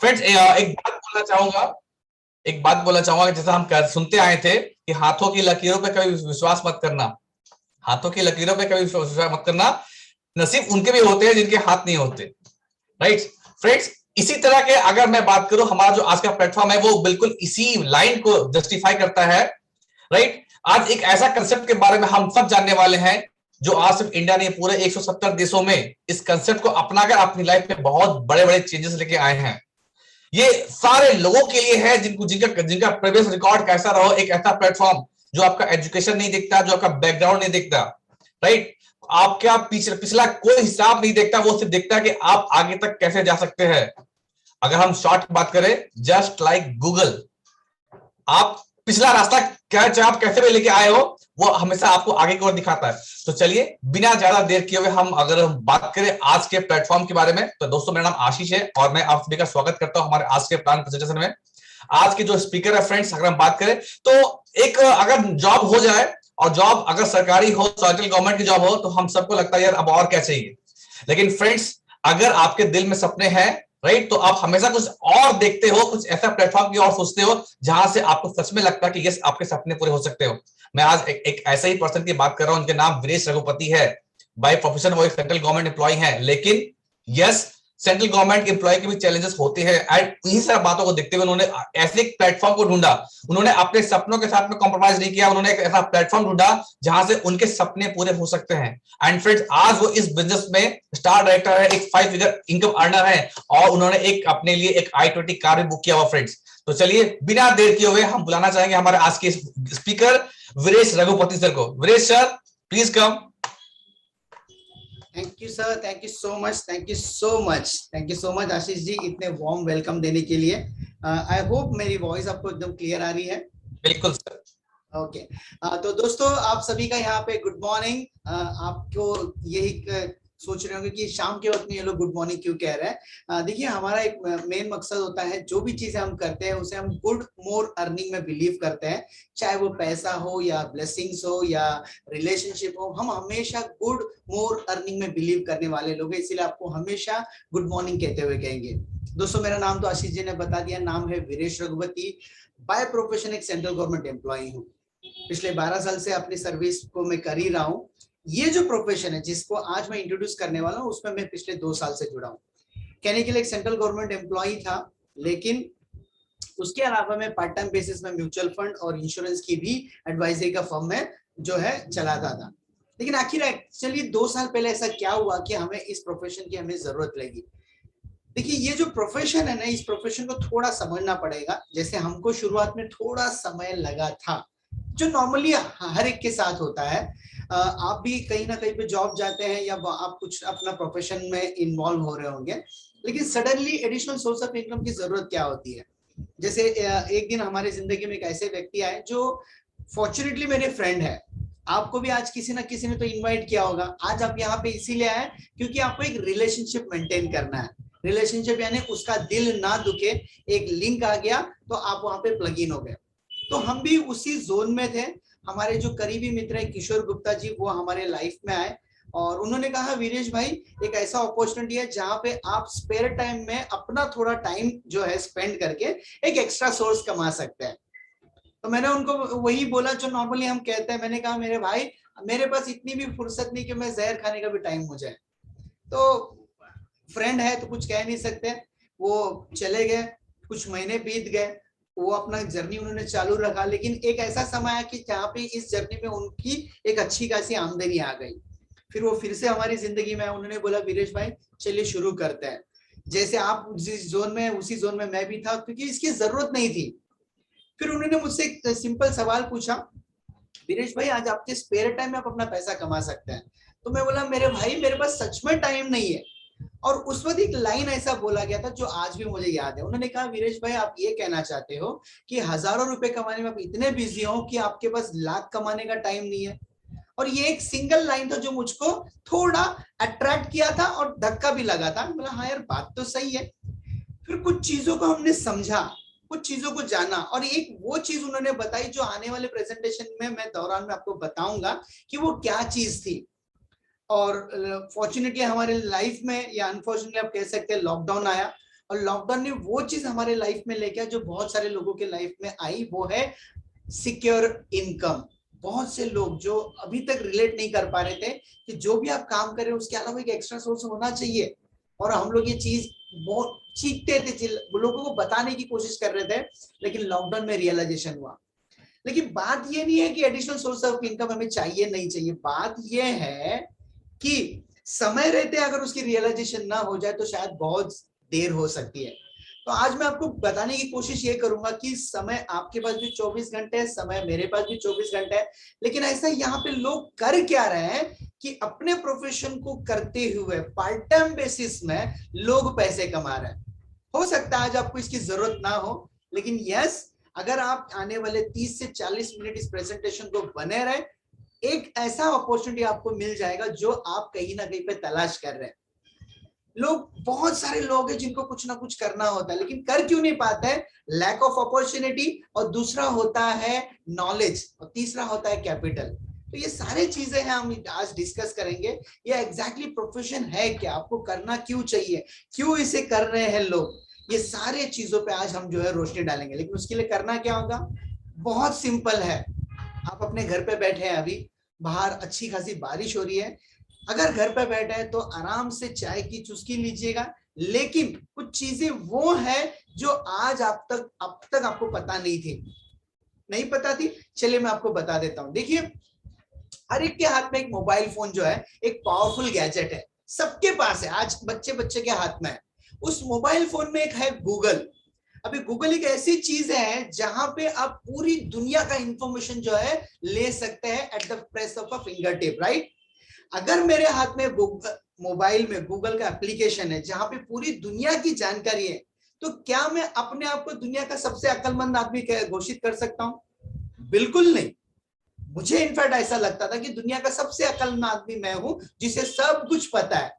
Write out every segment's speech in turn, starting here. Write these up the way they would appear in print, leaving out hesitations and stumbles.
Friends एक बात बोलना चाहूंगा कि जैसा हम सुनते आए थे कि हाथों की लकीरों पे कभी विश्वास मत करना, हाथों की लकीरों पे कभी विश्वास मत करना, नसीब उनके भी होते हैं जिनके हाथ नहीं होते। राइट फ्रेंड्स, इसी तरह के अगर मैं बात करूं, हमारा जो आज का प्लेटफॉर्म है वो बिल्कुल इसी लाइन को जस्टिफाई करता है। राइट, आज एक ऐसा कंसेप्ट के बारे में हम सब जानने वाले हैं जो आज सिर्फ इंडिया नहीं पूरे 170 देशों में इस कंसेप्ट को अपनाकर अपनी लाइफ में बहुत बड़े बड़े चेंजेस लेके आए हैं। ये सारे लोगों के लिए है जिनको जिनका जिनका प्रीवियस रिकॉर्ड कैसा रहो, एक ऐसा प्लेटफॉर्म जो आपका एजुकेशन नहीं देखता, जो आपका बैकग्राउंड नहीं देखता। राइट, आपका पिछला कोई हिसाब नहीं देखता, वो सिर्फ देखता है कि आप आगे तक कैसे जा सकते हैं। अगर हम शॉर्ट बात करें, जस्ट लाइक गूगल, आप पिछला रास्ता क्या आप कैसे भी लेके आए हो वो हमेशा आपको आगे की ओर दिखाता है। तो चलिए बिना ज्यादा देर किए हुए हम बात करें आज के प्लेटफॉर्म के बारे में, तो दोस्तों मेरा नाम आशीष है और मैं आप सभी का स्वागत करता हूं हमारे आज के प्लान प्रेजेंटेशन में। आज के जो स्पीकर है फ्रेंड्स, अगर हम बात करें तो एक अगर जॉब हो जाए और जॉब अगर सरकारी हो, सेंट्रल गवर्नमेंट की जॉब हो, तो हम सबको लगता है यार अब और क्या चाहिए। लेकिन फ्रेंड्स, अगर आपके दिल में सपने हैं, राइट, तो आप हमेशा कुछ और देखते हो, कुछ ऐसा प्लेटफॉर्म की ओर सोचते हो जहां से आपको सच में लगता है कि यस आपके सपने पूरे हो सकते हो। मैं आज एक ऐसे ही पर्सन की बात कर रहा हूं, उनके नाम वीरेश रघुपति है। बाय प्रोफेशन वो एक सेंट्रल गवर्नमेंट एम्प्लॉय हैं, लेकिन यस सेंट्रल गवर्नमेंट एम्प्लॉय के भी चैलेंजेस होते हैं एंड इन्हीं सब बातों को देखते हुए उन्होंने ऐसे एक प्लेटफॉर्म को ढूंढा। उन्होंने अपने सपनों के साथ में कॉम्प्रोमाइज नहीं किया, उन्होंने एक ऐसा प्लेटफॉर्म ढूंढा जहां से उनके सपने पूरे हो सकते हैं। एंड फ्रेंड्स, आज वो इस बिजनेस में स्टार डायरेक्टर है, एक 5 फिगर इनकम अर्नर है और उन्होंने एक अपने लिए एक i20 कार भी बुक किया हुआ। फ्रेंड्स, तो चलिए बिना देर किए हुए हम बुलाना चाहेंगे हमारे आज के स्पीकर वीरेश रघुपति सर को। Veeresh sir, please come. Thank you sir, thank you so much, thank you so much, thank you so much Ashish ji, इतने वार्म वेलकम देने के लिए। आई होप मेरी वॉइस आपको एकदम क्लियर आ रही है। बिल्कुल सर। ओके तो दोस्तों आप सभी का यहाँ पे गुड मॉर्निंग। आपको यही सोच रहे होंगे कि शाम के वक्त में ये लोग गुड मॉर्निंग क्यों कह रहे हैं। देखिए, हमारा एक मेन मकसद होता है, जो भी चीजें हम करते हैं उसे हम गुड मोर अर्निंग में बिलीव करते हैं, चाहे वो पैसा हो या ब्लेसिंग्स हो या रिलेशनशिप हो, हम हमेशा गुड मोर अर्निंग में बिलीव करने वाले लोग हैं, इसीलिए आपको हमेशा गुड मॉर्निंग कहते हुए कहेंगे। दोस्तों मेरा नाम तो आशीष जी ने बता दिया, नाम है वीरेश रघुपति। बाय प्रोफेशन एक सेंट्रल गवर्नमेंट एम्प्लॉय हूँ। पिछले 12 साल से अपनी सर्विस को मैं कर ही रहा हूँ। ये जो प्रोफेशन है जिसको आज मैं इंट्रोड्यूस करने वाला हूँ उसमें मैं पिछले 2 साल से जुड़ा हूँ। कहने के लिए एक सेंट्रल गवर्नमेंट एम्प्लॉय था, लेकिन उसके अलावा मैं पार्ट टाइम बेसिस में म्यूचुअल फंड और इंश्योरेंस की भी एडवाइजरी का फर्म में जो है चलाता था। लेकिन आखिर एक्चुअली 2 साल पहले ऐसा क्या हुआ कि हमें इस प्रोफेशन की हमें जरूरत लगी। देखिए, ये जो प्रोफेशन है ना, इस प्रोफेशन को थोड़ा समझना पड़ेगा। जैसे हमको शुरुआत में थोड़ा समय लगा था, जो नॉर्मली हर एक के साथ होता है। आप भी कहीं ना कहीं पे जॉब जाते हैं या आप कुछ अपना प्रोफेशन में इन्वॉल्व हो रहे होंगे, लेकिन suddenly additional source of income की जरूरत क्या होती है। जैसे एक दिन हमारी जिंदगी में एक ऐसे व्यक्ति आए जो फॉर्चुनेटली मेरे फ्रेंड है। आपको भी आज किसी ना किसी ने तो इन्वाइट किया होगा। आज आप यहाँ पे इसीलिए आए क्योंकि आपको एक रिलेशनशिप मेंटेन करना है। रिलेशनशिप यानी उसका दिल ना दुखे, एक लिंक आ गया तो आप वहां पे प्लग इन हो गए। तो हम भी उसी जोन में थे। हमारे जो करीबी मित्र है किशोर गुप्ता जी, वो हमारे लाइफ में आए और उन्होंने कहा, वीरेश भाई एक ऐसा अपॉर्चुनिटी है जहां पे आप स्पेयर टाइम में अपना थोड़ा टाइम जो है स्पेंड करके एक एक्स्ट्रा सोर्स कमा सकते हैं। तो मैंने उनको वही बोला जो नॉर्मली हम कहते हैं। मैंने कहा, मेरे भाई मेरे पास इतनी भी फुर्सत नहीं कि मैं जहर खाने का भी टाइम हो जाए। तो फ्रेंड है तो कुछ कह नहीं सकते। वो चले गए, कुछ महीने बीत गए, वो अपना जर्नी उन्होंने चालू रखा। लेकिन एक ऐसा समय आया कि जहाँ पे इस जर्नी में उनकी एक अच्छी खासी आमदनी आ गई। फिर वो फिर से हमारी जिंदगी में, उन्होंने बोला, वीरेश भाई चलिए शुरू करते हैं। जैसे आप जिस जोन में, उसी जोन में मैं भी था, क्योंकि इसकी जरूरत नहीं थी। फिर उन्होंने मुझसे एक सिंपल सवाल पूछा, वीरेश भाई आज आपके स्पेयर टाइम में आप अपना पैसा कमा सकते हैं। तो मैं बोला, मेरे भाई मेरे पास सच में टाइम नहीं है। और उस वक्त एक लाइन ऐसा बोला गया था जो आज भी मुझे याद है। उन्होंने कहा, वीरेश भाई आप ये कहना चाहते हो कि हजारों रुपए कमाने में आप इतने बिजी हो कि आपके पास लाख कमाने का टाइम नहीं है। और ये एक सिंगल लाइन था जो मुझको थोड़ा अट्रैक्ट किया था और धक्का भी लगा था। बोला, हाँ यार बात तो सही है। फिर कुछ चीजों को हमने समझा, कुछ चीजों को जाना, और एक वो चीज उन्होंने बताई जो आने वाले प्रेजेंटेशन में मैं दौरान में आपको बताऊंगा कि वो क्या चीज थी। और फॉर्चुनेटली हमारे लाइफ में, या अनफॉर्चुनेटली आप कह सकते हैं, लॉकडाउन आया और लॉकडाउन ने वो चीज हमारे लाइफ में लेके आया जो बहुत सारे लोगों के लाइफ में आई, वो है सिक्योर इनकम। बहुत से लोग जो अभी तक रिलेट नहीं कर पा रहे थे कि जो भी आप काम कर रहे हो उसके अलावा एक एक्स्ट्रा सोर्स होना चाहिए, और हम लोग ये चीज बहुत सीखते थे, लोगों को बताने की कोशिश कर रहे थे, लेकिन लॉकडाउन में रियलाइजेशन हुआ। लेकिन बात ये नहीं है कि एडिशनल सोर्स ऑफ इनकम हमें चाहिए नहीं चाहिए, बात ये है कि समय रहते अगर उसकी रियलाइजेशन ना हो जाए तो शायद बहुत देर हो सकती है। तो आज मैं आपको बताने की कोशिश ये करूंगा कि समय आपके पास भी 24 घंटे है, समय मेरे पास भी 24 घंटे है, लेकिन ऐसा यहाँ पे लोग कर क्या रहे हैं कि अपने प्रोफेशन को करते हुए पार्ट टाइम बेसिस में लोग पैसे कमा रहे हैं। हो सकता है आज आपको इसकी जरूरत ना हो, लेकिन यस, अगर आप आने वाले 30 से 40 मिनट इस प्रेजेंटेशन को बने रहे, एक ऐसा अपॉर्चुनिटी आपको मिल जाएगा जो आप कहीं ना कहीं पे तलाश कर रहे हैं। लोग, बहुत सारे लोग हैं जिनको कुछ ना कुछ करना होता है लेकिन कर क्यों नहीं पाते हैं? लैक ऑफ अपॉर्चुनिटी, और दूसरा होता है नॉलेज, और तीसरा होता है कैपिटल। तो ये सारे चीजें हैं, हम आज डिस्कस करेंगे। ये एग्जैक्टली प्रोफेशन है क्या, आपको करना क्यों चाहिए, क्यों इसे कर रहे हैं लोग, ये सारे चीजों पे आज हम जो है रोशनी डालेंगे। लेकिन उसके लिए करना क्या होगा? बहुत सिंपल है। आप अपने घर पे बैठे हैं, अभी बाहर अच्छी खासी बारिश हो रही है, अगर घर पे बैठे हैं तो आराम से चाय की चुस्की लीजिएगा। लेकिन कुछ चीजें वो है जो आज अब तक आपको पता नहीं पता थी, चलिए मैं आपको बता देता हूं। देखिए, हर एक के हाथ में एक मोबाइल फोन जो है एक पावरफुल गैजेट है, सबके पास है, आज बच्चे के हाथ में है। उस मोबाइल फोन में एक है गूगल। अभी गूगल एक ऐसी चीज है जहां पे आप पूरी दुनिया का इंफॉर्मेशन जो है ले सकते हैं at the press of a finger tip, right? अगर मेरे हाथ में मोबाइल में गूगल का एप्लीकेशन है जहां पे पूरी दुनिया की जानकारी है, तो क्या मैं अपने आप को दुनिया का सबसे अक्लमंद आदमी घोषित कर सकता हूं? बिल्कुल नहीं। मुझे इनफैक्ट ऐसा लगता था कि दुनिया का सबसे अक्लमंद आदमी मैं हूं जिसे सब कुछ पता है।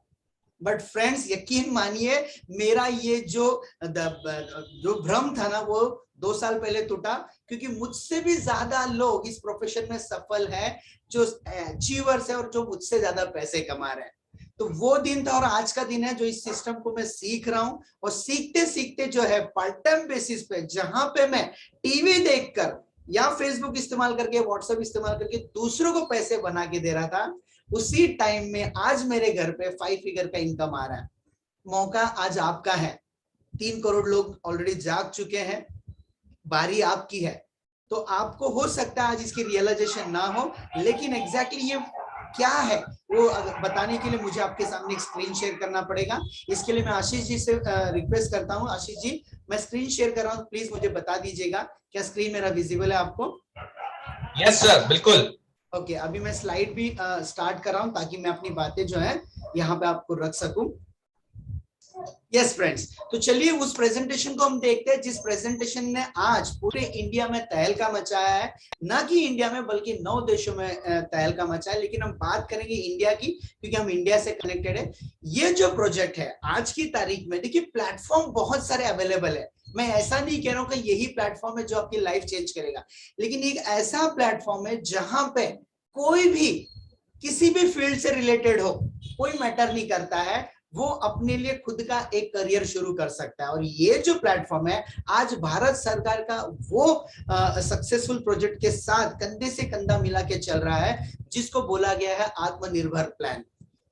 बट फ्रेंड्स, यकीन मानिए, मेरा ये जो भ्रम था ना, वो 2 साल पहले टूटा, क्योंकि मुझसे भी ज्यादा लोग इस प्रोफेशन में सफल हैं, जो अचीवर्स है और जो मुझसे ज्यादा पैसे कमा रहे हैं। तो वो दिन था और आज का दिन है जो इस सिस्टम को मैं सीख रहा हूं, और सीखते सीखते जो है पार्ट टाइम बेसिस पे, जहां पे मैं टीवी देखकर या फेसबुक इस्तेमाल करके, व्हाट्सएप इस्तेमाल करके दूसरों को पैसे बना के दे रहा था, उसी टाइम में आज मेरे घर पे 5 फिगर का इनकम आ रहा है। मौका आज आपका है। 3 करोड़ लोग ऑलरेडी जाग चुके हैं, बारी आपकी है। तो आपको हो सकता है आज इसकी रियलाइजेशन ना हो, लेकिन एग्जैक्टली ये क्या है वो बताने के लिए मुझे आपके सामने एक स्क्रीन शेयर करना पड़ेगा। इसके लिए मैं आशीष जी से रिक्वेस्ट करता हूं। आशीष जी, मैं स्क्रीन शेयर कर रहा हूं, प्लीज मुझे बता दीजिएगा क्या स्क्रीन मेरा विजिबल है आपको? यस सर, बिल्कुल। ओके, अभी मैं स्लाइड भी स्टार्ट कर रहा हूं ताकि मैं अपनी बातें जो है यहाँ पे आपको रख सकूं। यस फ्रेंड्स, तो चलिए उस प्रेजेंटेशन को हम देखते हैं जिस प्रेजेंटेशन ने आज पूरे इंडिया में तहलका मचाया है। ना कि इंडिया में बल्कि 9 देशों में तहलका मचाया है, लेकिन हम बात करेंगे इंडिया की क्योंकि हम इंडिया से कनेक्टेड है। ये जो प्रोजेक्ट है आज की तारीख में, देखिए प्लेटफॉर्म बहुत सारे अवेलेबल है। मैं ऐसा नहीं कह रहा हूं कि यही प्लेटफॉर्म है जो आपकी लाइफ चेंज करेगा, लेकिन एक ऐसा प्लेटफॉर्म है जहां पे कोई भी किसी भी फील्ड से रिलेटेड हो, कोई मैटर नहीं करता है, वो अपने लिए खुद का एक करियर शुरू कर सकता है। और ये जो प्लेटफॉर्म है आज भारत सरकार का वो सक्सेसफुल प्रोजेक्ट के साथ कंधे से कंधा मिला के चल रहा है, जिसको बोला गया है आत्मनिर्भर प्लान।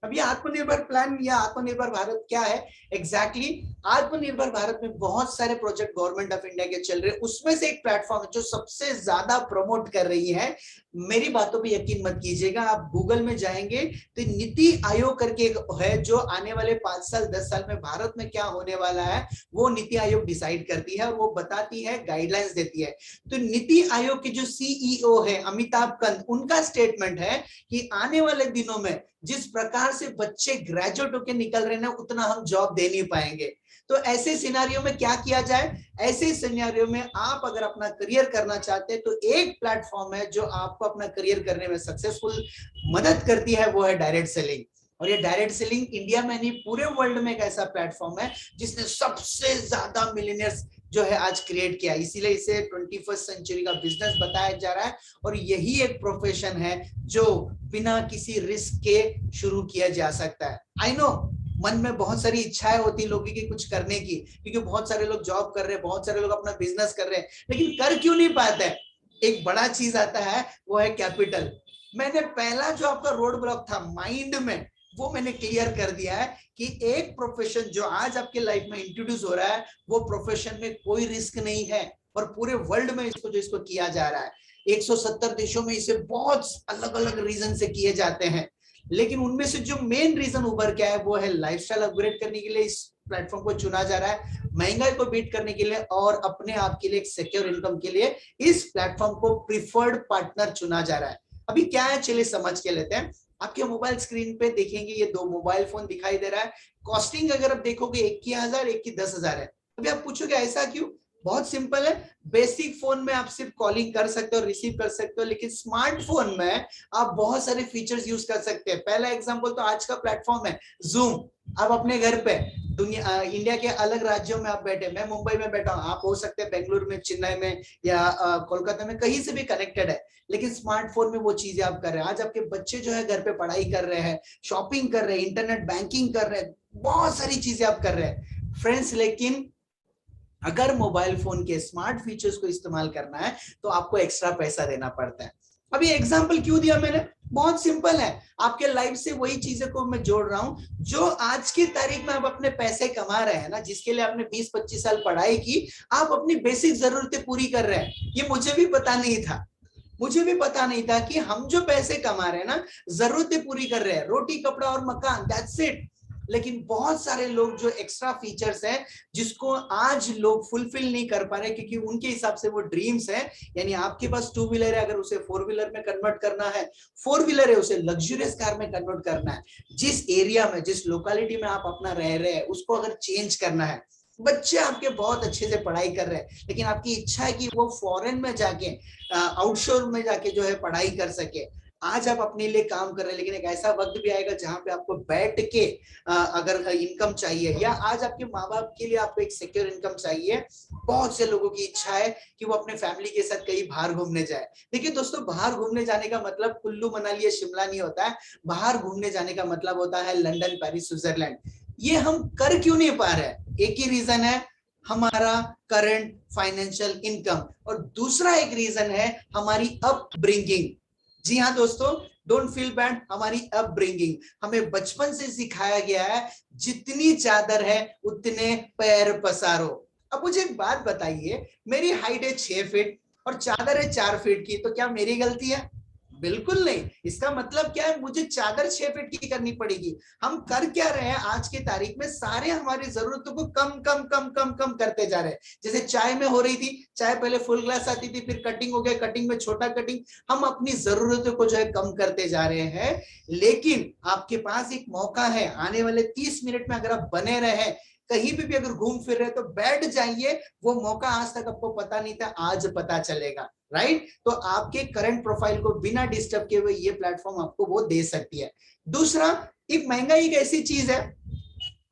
अब ये आत्मनिर्भर प्लान या आत्मनिर्भर भारत क्या है एग्जैक्टली? आत्मनिर्भर भारत में बहुत सारे प्रोजेक्ट गवर्नमेंट ऑफ इंडिया के चल रहे हैं, उसमें से एक प्लेटफॉर्म है जो सबसे ज्यादा प्रमोट कर रही है। मेरी बातों पे यकीन मत कीजिएगा, आप गूगल में जाएंगे तो नीति आयोग करके एक है जो आने वाले 5 साल 10 साल में भारत में क्या होने वाला है वो नीति आयोग डिसाइड करती है और वो बताती है, गाइडलाइंस देती है। तो नीति आयोग के जो सीईओ है अमिताभ कांत, उनका स्टेटमेंट है कि आने वाले दिनों में जिस प्रकार से बच्चे ग्रेजुएट होकर निकल रहे हैं उतना हम जॉब दे नहीं पाएंगे। तो ऐसे सिनेरियो में क्या किया जाए? ऐसे सिनेरियो में आप अगर अपना करियर करना चाहते हैं तो एक प्लेटफॉर्म है जो आपको अपना करियर करने में सक्सेसफुल मदद करती है, वो है डायरेक्ट सेलिंग। और ये डायरेक्ट सेलिंग इंडिया में नहीं पूरे वर्ल्ड में एक ऐसा प्लेटफॉर्म है जिसने सबसे ज्यादा मिलियनियर्स जो है आज क्रिएट किया, इसीलिए इसे 21st सेंचुरी का बिजनेस बताया जा रहा है। और यही एक प्रोफेशन है जो बिना किसी रिस्क के शुरू किया जा सकता है। आई नो मन में बहुत सारी इच्छाएं होती है लोगों की कुछ करने की, क्योंकि बहुत सारे लोग जॉब कर रहे हैं, बहुत सारे लोग अपना बिजनेस कर रहे हैं, लेकिन कर क्यों नहीं पाते हैं? एक बड़ा चीज आता है, वो है कैपिटल। मैंने पहला जो आपका रोड ब्लॉक था माइंड में, वो मैंने क्लियर कर दिया है कि एक प्रोफेशन जो आज आपके लाइफ में इंट्रोड्यूस हो रहा है, वो प्रोफेशन में कोई रिस्क नहीं है, और पूरे वर्ल्ड में इसको किया जा रहा है। 170 देशों में इसे बहुत अलग अलग रीजन से किए जाते हैं, लेकिन उनमें से जो मेन रीजन उभर के आया वो है लाइफस्टाइल अपग्रेड करने के लिए इस प्लेटफॉर्म को चुना जा रहा है, महंगाई को बीट करने के लिए और अपने आप के लिए एक सिक्योर इनकम के लिए इस प्लेटफॉर्म को प्रिफर्ड पार्टनर चुना जा रहा है। अभी क्या है, चलिए समझ के लेते हैं। आपके मोबाइल स्क्रीन पे देखेंगे ये 2 मोबाइल फोन दिखाई दे रहा है। कॉस्टिंग अगर आप देखोगे, एक की 1000, एक की 10,000 है। अभी आप पूछोगे ऐसा क्यों? बहुत सिंपल है, बेसिक फोन में आप सिर्फ कॉलिंग कर सकते हो, रिसीव कर सकते हो, लेकिन स्मार्टफोन में आप बहुत सारे फीचर्स यूज कर सकते हैं। पहला एग्जांपल तो आज का प्लेटफॉर्म है जूम। आप अपने घर पे दुनिया इंडिया के अलग राज्यों में आप बैठे, मैं मुंबई में बैठा हूं, आप हो सकते हैं बेंगलुरु में, चेन्नई में या कोलकाता में, कहीं से भी कनेक्टेड है, लेकिन स्मार्टफोन में वो चीजें आप कर रहे हैं। आज आपके बच्चे जो है घर पे पढ़ाई कर रहे हैं, शॉपिंग कर रहे हैं, इंटरनेट बैंकिंग कर रहे हैं, बहुत सारी चीजें आप कर रहे हैं फ्रेंड्स। लेकिन अगर मोबाइल फोन के स्मार्ट फीचर्स को इस्तेमाल करना है तो आपको एक्स्ट्रा पैसा देना पड़ता है। अभी एग्जांपल क्यों दिया मैंने? बहुत सिंपल है, आपके लाइफ से वही चीजें को मैं जोड़ रहा हूं जो आज की तारीख में आप अपने पैसे कमा रहे हैं ना, जिसके लिए आपने 20-25 साल पढ़ाई की, आप अपनी बेसिक जरूरतें पूरी कर रहे हैं। ये मुझे भी पता नहीं था, मुझे भी पता नहीं था कि हम जो पैसे कमा रहे हैं ना, जरूरतें पूरी कर रहे हैं, रोटी कपड़ा और मकान, दैट्स इट। लेकिन बहुत सारे लोग जो एक्स्ट्रा फीचर्स हैं जिसको आज लोग फुलफिल नहीं कर पा रहे, क्योंकि उनके हिसाब से वो ड्रीम्स है। यानी आपके पास 2 व्हीलर है, अगर उसे 4 व्हीलर में कन्वर्ट करना है, 4 व्हीलर है उसे लग्जरियस कार में कन्वर्ट करना है, जिस एरिया में, जिस लोकेलिटी में आप अपना रह रहे हैं उसको अगर चेंज करना है। बच्चे आपके बहुत अच्छे से पढ़ाई कर रहे हैं, लेकिन आपकी इच्छा है कि वो फॉरेन में जाके, आउटशोर में जाके जो है पढ़ाई कर सके। आज आप अपने लिए काम कर रहे हैं, लेकिन एक ऐसा वक्त भी आएगा जहां पे आपको बैठ के अगर इनकम चाहिए, या आज आपके माँ बाप के लिए आपको एक सिक्योर इनकम चाहिए। बहुत से लोगों की इच्छा है कि वो अपने फैमिली के साथ कहीं बाहर घूमने जाए। देखिए दोस्तों, बाहर घूमने जाने का मतलब कुल्लू मनाली या शिमला नहीं होता है। बाहर घूमने जाने का मतलब होता है लंदन, पेरिस, स्विट्जरलैंड। ये हम कर क्यों नहीं पा रहे? एक ही रीजन है, हमारा करंट फाइनेंशियल इनकम, और दूसरा एक रीजन है हमारी अपब्रिंगिंग। जी हाँ दोस्तों, डोंट फील बैड, हमारी अपब्रिंगिंग। हमें बचपन से सिखाया गया है जितनी चादर है उतने पैर पसारो। अब मुझे एक बात बताइए, मेरी हाइट है 6 फीट और चादर है 4 फीट की, तो क्या मेरी गलती है? बिल्कुल नहीं। इसका मतलब क्या है, मुझे चादर 6 फीट की करनी पड़ेगी। हम कर क्या रहे हैं आज की तारीख में? सारे हमारी जरूरतों को कम कम कम कम कम करते जा रहे हैं। जैसे चाय में हो रही थी, चाय पहले फुल ग्लास आती थी, फिर कटिंग हो गया, कटिंग में छोटा कटिंग। हम अपनी जरूरतों को जो है कम करते जा रहे हैं। लेकिन आपके पास एक मौका है, आने वाले 30 मिनट में अगर आप बने रहे, कहीं भी अगर घूम फिर रहे तो बैठ जाइए। वो मौका आज तक आपको पता नहीं था, आज पता चलेगा, राइट? तो आपके करंट प्रोफाइल को बिना डिस्टर्ब किए हुए ये प्लेटफॉर्म आपको वो दे सकती है। दूसरा, एक महंगाई एक ऐसी चीज है,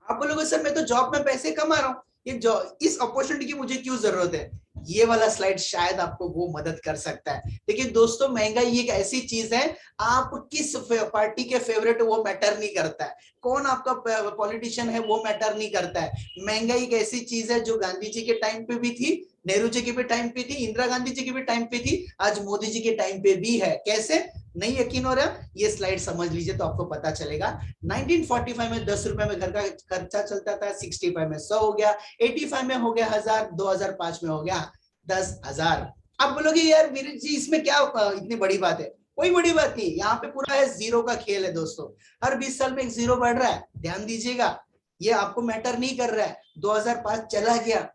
आप बोलोगे सर मैं तो जॉब में पैसे कमा रहा हूं, ये इस अपॉर्चुनिटी की मुझे क्यों जरूरत है? ये वाला स्लाइड शायद आपको वो मदद कर सकता है। देखिए दोस्तों, महंगाई एक ऐसी चीज है, आप किस पार्टी के फेवरेट वो मैटर नहीं करता है, कौन आपका पॉलिटिशियन है वो मैटर नहीं करता है। महंगाई एक ऐसी चीज है जो गांधी जी के टाइम पे भी थी, नेहरू जी के भी टाइम पे थी, इंदिरा गांधी जी के भी टाइम पे थी, आज मोदी जी के टाइम पे भी है। कैसे? नहीं यकीन हो रहा? ये स्लाइड समझ लीजिए तो आपको पता चलेगा। 1945 में 10 रुपए में घर का खर्चा चलता था, 65 में 100 हो गया, 85 में हो गया 1000, 2005 में हो गया 10,000। आप बोलोगे यार वीर जी इसमें क्या इतनी बड़ी बात है? कोई बड़ी बात नहीं, यहाँ पे पूरा है जीरो का खेल है दोस्तों। हर 20 साल में एक जीरो बढ़ रहा है, ध्यान दीजिएगा। ये आपको मैटर नहीं कर रहा है। 2005 चला गया,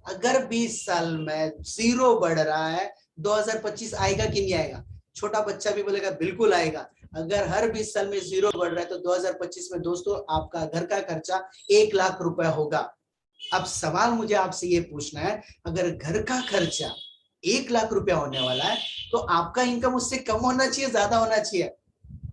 अगर 20 साल में जीरो बढ़ रहा है, 2025 आएगा कि नहीं आएगा? छोटा बच्चा भी बोलेगा बिल्कुल आएगा। अगर हर 20 साल में जीरो बढ़ रहा है तो 2025 में दोस्तों आपका घर का खर्चा 1 लाख रुपए होगा। अब सवाल मुझे आपसे ये पूछना है, अगर घर का खर्चा 1 लाख रुपया होने वाला है तो आपका इनकम उससे कम होना चाहिए, ज्यादा होना चाहिए?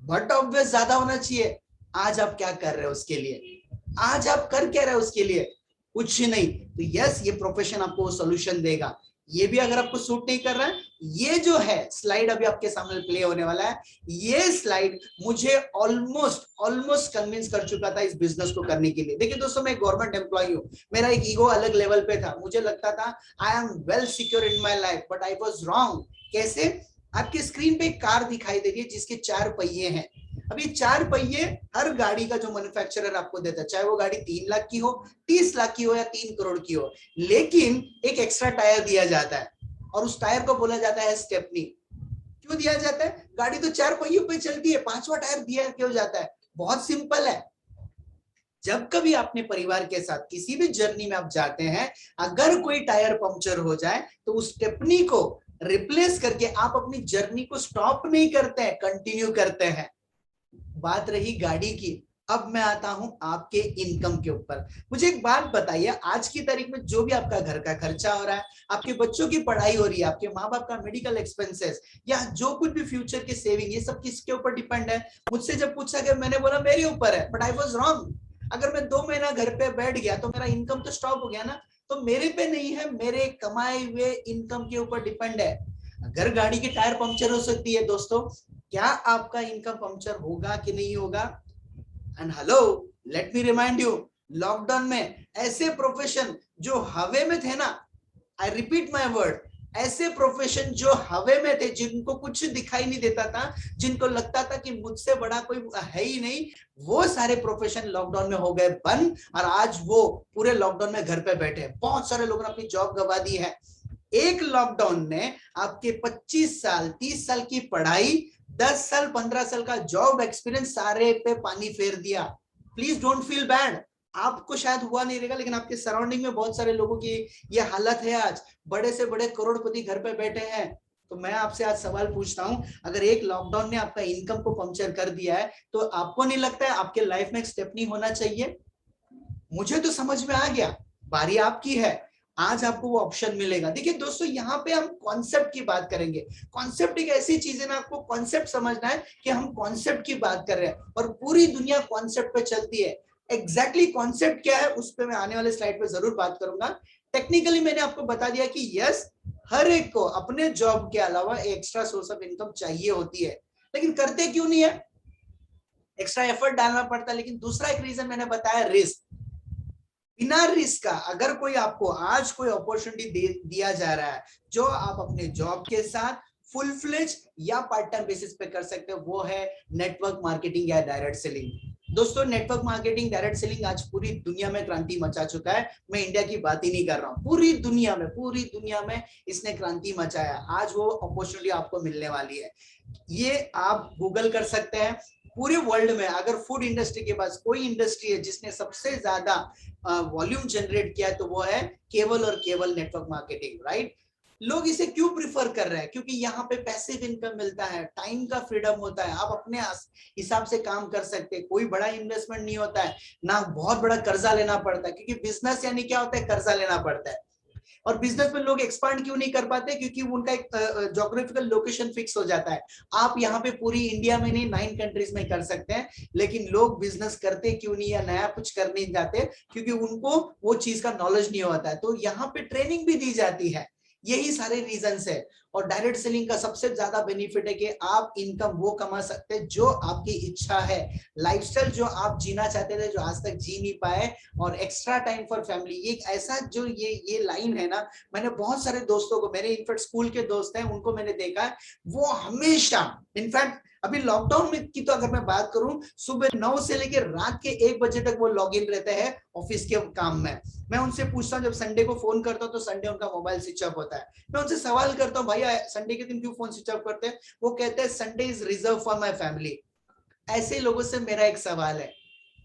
बट ऑब्वियस ज्यादा होना चाहिए। आज आप क्या कर रहे हो उसके लिए? आज आप कर क्या रहे हो उसके लिए? कुछ नहीं। तो यस, ये प्रोफेशन आपको वो सोल्यूशन देगा। ये भी अगर आपको सूट नहीं कर रहा है, ये जो है स्लाइड अभी आपके सामने प्ले होने वाला है, ये स्लाइड मुझे ऑलमोस्ट कन्विंस कर चुका था इस बिजनेस को करने के लिए। देखिए दोस्तों, मैं गवर्नमेंट एम्प्लॉय हूँ, मेरा एक ईगो अलग लेवल पे था, मुझे लगता था I am well secure in my life, but I was wrong. कैसे? आपकी स्क्रीन पे एक कार दिखाई दे रही है जिसके 4 पहिए हैं। अभी 4 पहिए हर गाड़ी का जो मैन्युफैक्चरर आपको देता है, चाहे वो गाड़ी 3 लाख की हो, 30 लाख की हो या 3 करोड़ की हो, लेकिन एक एक्स्ट्रा टायर दिया जाता है और उस टायर को बोला जाता है स्टेपनी। क्यों दिया जाता है? गाड़ी तो 4 पहियों पे चलती है, 5वां टायर दिया क्यों जाता है? बहुत सिंपल है। जब कभी अपने परिवार के साथ किसी भी जर्नी में आप जाते हैं, अगर कोई टायर पंक्चर हो जाए तो उस स्टेपनी को रिप्लेस करके आप अपनी जर्नी को स्टॉप नहीं करते हैं, कंटिन्यू करते हैं। बात रही गाड़ी की, अब मैं आता हूं आपके इनकम के ऊपर। मुझे एक बात बताइए, आज की तारीख में जो भी आपका घर का खर्चा हो रहा है, आपके बच्चों की पढ़ाई हो रही है, आपके माँ बाप का मेडिकल एक्सपेंसेस, या जो कुछ भी फ्यूचर के सेविंग, ये सब किसके ऊपर डिपेंड है? मुझसे जब पूछा गया, मैंने बोला मेरे ऊपर है, बट आई वाज रॉन्ग। अगर मैं 2 महीना घर पे बैठ गया तो मेरा इनकम तो स्टॉप हो गया ना। तो मेरे पे नहीं है, मेरे कमाए हुए इनकम के ऊपर डिपेंड है। अगर गाड़ी की टायर पंक्चर हो सकती है दोस्तों, क्या आपका इनकम पंक्चर होगा कि नहीं होगा? And hello, let me remind you, lockdown में ऐसे प्रोफेशन जो हवे में थे ना, आई रिपीट माय वर्ड, ऐसे प्रोफेशन जो हवे में थे, जिनको कुछ दिखाई नहीं देता था, जिनको लगता था कि मुझसे बड़ा कोई है ही नहीं, वो सारे प्रोफेशन लॉकडाउन में हो गए बंद, और आज वो पूरे लॉकडाउन में घर पे बैठे हैं। बहुत सारे लोगों ने अपनी जॉब गंवा दी है। एक लॉकडाउन ने आपके 25 साल 30 साल की पढ़ाई, 10 साल 15 साल का जॉब एक्सपीरियंस सारे पे पानी फेर दिया। प्लीज डोंट फील बैड, आपको शायद हुआ नहीं रहेगा, लेकिन आपके सराउंडिंग में बहुत सारे लोगों की ये हालत है। आज बड़े से बड़े करोड़पति घर पे बैठे हैं। तो मैं आपसे आज सवाल पूछता हूं, अगर एक लॉकडाउन ने आपका इनकम को पंक्चर कर दिया है, तो आपको नहीं लगता है आपके लाइफ में एक स्टेप नहीं होना चाहिए? मुझे तो समझ में आ गया, बारी आपकी है। आज आपको वो ऑप्शन मिलेगा। देखिए दोस्तों, यहाँ पे हम कॉन्सेप्ट की बात करेंगे। कॉन्सेप्ट एक ऐसी चीज है ना, आपको कॉन्सेप्ट समझना है कि हम कॉन्सेप्ट की बात कर रहे हैं, और पूरी दुनिया कॉन्सेप्ट पे चलती है। एग्जैक्टली कॉन्सेप्ट क्या है, उस पर मैं आने वाले स्लाइड पे जरूर बात करूंगा। टेक्निकली मैंने आपको बता दिया कि यस, हर एक को अपने जॉब के अलावा एक्स्ट्रा सोर्स ऑफ इनकम चाहिए होती है, लेकिन करते क्यों नहीं है? एक्स्ट्रा एफर्ट डालना पड़ता है। लेकिन दूसरा एक रीजन मैंने बताया, रिस्क। बिना रिस्क का अगर कोई आपको आज कोई अपॉर्चुनिटी दिया जा रहा है, जो आप अपने जॉब के साथ फुल फ्लेज या पार्ट टाइम बेसिस पे कर सकते हो, वो है नेटवर्क मार्केटिंग या डायरेक्ट सेलिंग। दोस्तों, नेटवर्क मार्केटिंग डायरेक्ट सेलिंग आज पूरी दुनिया में क्रांति मचा चुका है। मैं इंडिया की बात ही नहीं कर रहा हूँ, पूरी दुनिया में इसने क्रांति मचाया। आज वो अपॉर्चुनिटी आपको मिलने वाली है। ये आप गूगल कर सकते हैं। पूरे वर्ल्ड में अगर फूड इंडस्ट्री के पास कोई इंडस्ट्री है जिसने सबसे ज्यादा वॉल्यूम जनरेट किया, तो वो है केवल और केवल नेटवर्क मार्केटिंग, राइट? लोग इसे क्यों प्रिफर कर रहे हैं? क्योंकि यहाँ पे पैसिव इनकम मिलता है, टाइम का फ्रीडम होता है, आप अपने हिसाब से काम कर सकते हैं, कोई बड़ा इन्वेस्टमेंट नहीं होता है, ना बहुत बड़ा कर्जा लेना पड़ता है। क्योंकि बिजनेस यानी क्या होता है? कर्जा लेना पड़ता है। और बिजनेस में लोग एक्सपांड क्यों नहीं कर पाते? क्योंकि उनका एक ज्योग्राफिकल लोकेशन फिक्स हो जाता है। आप यहाँ पे पूरी इंडिया में नहीं, 9 कंट्रीज में कर सकते हैं, लेकिन लोग बिजनेस करते क्यों नहीं या नया कुछ करने जाते? क्योंकि उनको वो चीज का नॉलेज नहीं होता है। तो यहाँ पे ट्रेनिंग भी दी जाती है। यही सारे रीजंस है। और डायरेक्ट सेलिंग का सबसे ज्यादा बेनिफिट है कि आप इनकम वो कमा सकते हैं जो आपकी इच्छा है, लाइफस्टाइल जो आप जीना चाहते थे, जो आज तक जी नहीं पाए, और एक्स्ट्रा टाइम फॉर फैमिली। ये ऐसा जो ये लाइन है ना, मैंने बहुत सारे दोस्तों को, मेरे इनफैक्ट स्कूल के दोस्त हैं, उनको मैंने देखा है, वो हमेशा, इनफैक्ट अभी लॉकडाउन में की तो अगर मैं बात करूं, सुबह 9 से लेकर रात के 1 बजे तक वो लॉग इन रहते हैं ऑफिस के काम में। मैं उनसे पूछता हूं, जब संडे को फोन करता हूं तो संडे उनका मोबाइल स्विच ऑफ होता है। मैं उनसे सवाल करता हूं, भाई संडे के दिन क्यों फोन स्विच ऑफ करते हैं? वो कहते हैं Sunday is reserve for my family. ऐसे लोगों से मेरा एक सवाल है,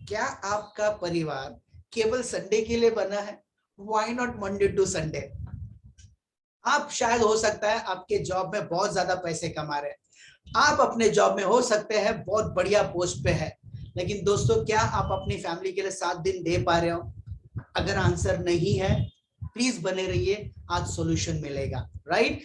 क्या आपका परिवार केवल संडे के लिए बना है? Why not Monday to Sunday? आप शायद हो सकता है आपके जॉब में बहुत ज्यादा पैसे कमा रहे हैं, आप अपने जॉब में हो सकते हैं बहुत बढ़िया पोस्ट पे है, लेकिन दोस्तों क्या आप अपनी फैमिली के लिए 7 दिन दे पा रहे हो? अगर आंसर नहीं है प्लीज बने रहिए, आज सॉल्यूशन मिलेगा। राइट,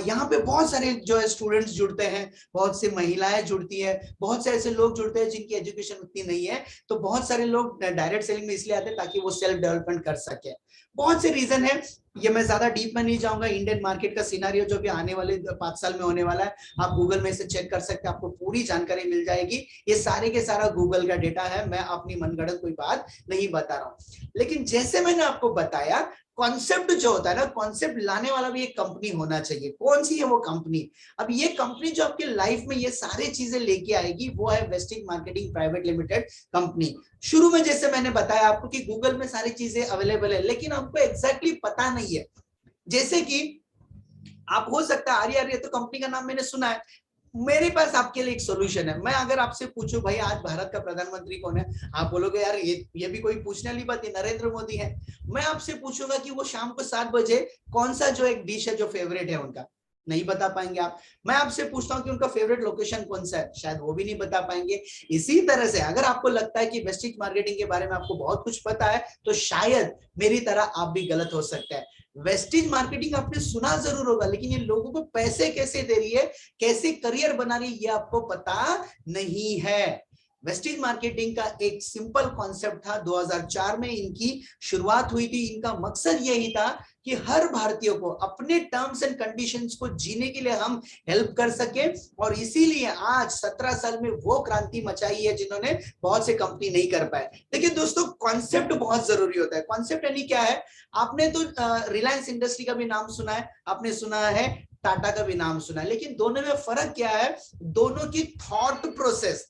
यहाँ पे बहुत सारे जो है स्टूडेंट्स जुड़ते हैं, बहुत सी महिलाएं जुड़ती है, बहुत से ऐसे लोग जुड़ते हैं जिनकी एजुकेशन उतनी नहीं है, तो बहुत सारे लोग डायरेक्ट सेलिंग में इसलिए आते हैं ताकि वो सेल्फ डेवलपमेंट कर सके। बहुत से रीजन है, ये मैं ज्यादा डीप में नहीं जाऊंगा। इंडियन मार्केट का सिनारियो जो भी आने वाले 5 साल में होने वाला है, आप गूगल में इसे चेक कर सकते हैं, आपको पूरी जानकारी मिल जाएगी। ये सारे के सारा गूगल का डेटा है, मैं अपनी मनगढ़ंत कोई बात नहीं बता रहा हूं। लेकिन जैसे मैंने आपको बताया, कॉन्सेप्ट जो होता है ना, कॉन्सेप्ट लाने वाला भी एक कंपनी होना चाहिए। कौन सी है वो कंपनी? अब ये कंपनी जो आपकी लाइफ में ये सारी चीजें लेके आएगी, वो है Vestige marketing private limited company. शुरू में जैसे मैंने बताया आपको कि गूगल में सारी चीजें अवेलेबल है, लेकिन हमको एग्जैक्टली पता नहीं है। जैसे कि आप हो सकता है आर्य तो कंपनी का नाम मैंने सुना है, मेरे पास आपके लिए एक सॉल्यूशन है। मैं अगर आपसे पूछूं भाई आज भारत का प्रधानमंत्री कौन है, आप बोलोगे यार ये भी कोई पूछने वाली बात है, नरेंद्र मोदी है। मैं आपसे पूछूंगा कि वो शाम को 7 बजे कौन सा जो एक डिश है जो फेवरेट है उनका, नहीं बता पाएंगे आप। मैं आपसे पूछता हूं कि उनका फेवरेट लोकेशन कौन सा है, शायद वो भी नहीं बता पाएंगे। इसी तरह से अगर आपको लगता है कि वेस्टिज मार्केटिंग के बारे में आपको बहुत कुछ पता है, तो शायद मेरी तरह आप भी गलत हो सकते हैं। वेस्टिज मार्केटिंग आपने सुना जरूर होगा, लेकिन ये लोगों को पैसे कैसे दे रही है, कैसे करियर बना रही है, ये आपको पता नहीं है। वेस्टिज मार्केटिंग का एक सिंपल कॉन्सेप्ट था, 2004 में इनकी शुरुआत हुई थी। इनका मकसद यही था कि हर भारतीय को अपने टर्म्स एंड कंडीशंस को जीने के लिए हम हेल्प कर सके, और इसीलिए आज 17 साल में वो क्रांति मचाई है जिन्होंने बहुत से कंपनी नहीं कर पाए। देखिए दोस्तों, कॉन्सेप्ट बहुत जरूरी होता है। कॉन्सेप्ट यानी क्या है? आपने तो रिलायंस इंडस्ट्री का भी नाम सुना है, आपने सुना है टाटा का भी नाम सुना है, लेकिन दोनों में फर्क क्या है? दोनों की थॉट प्रोसेस,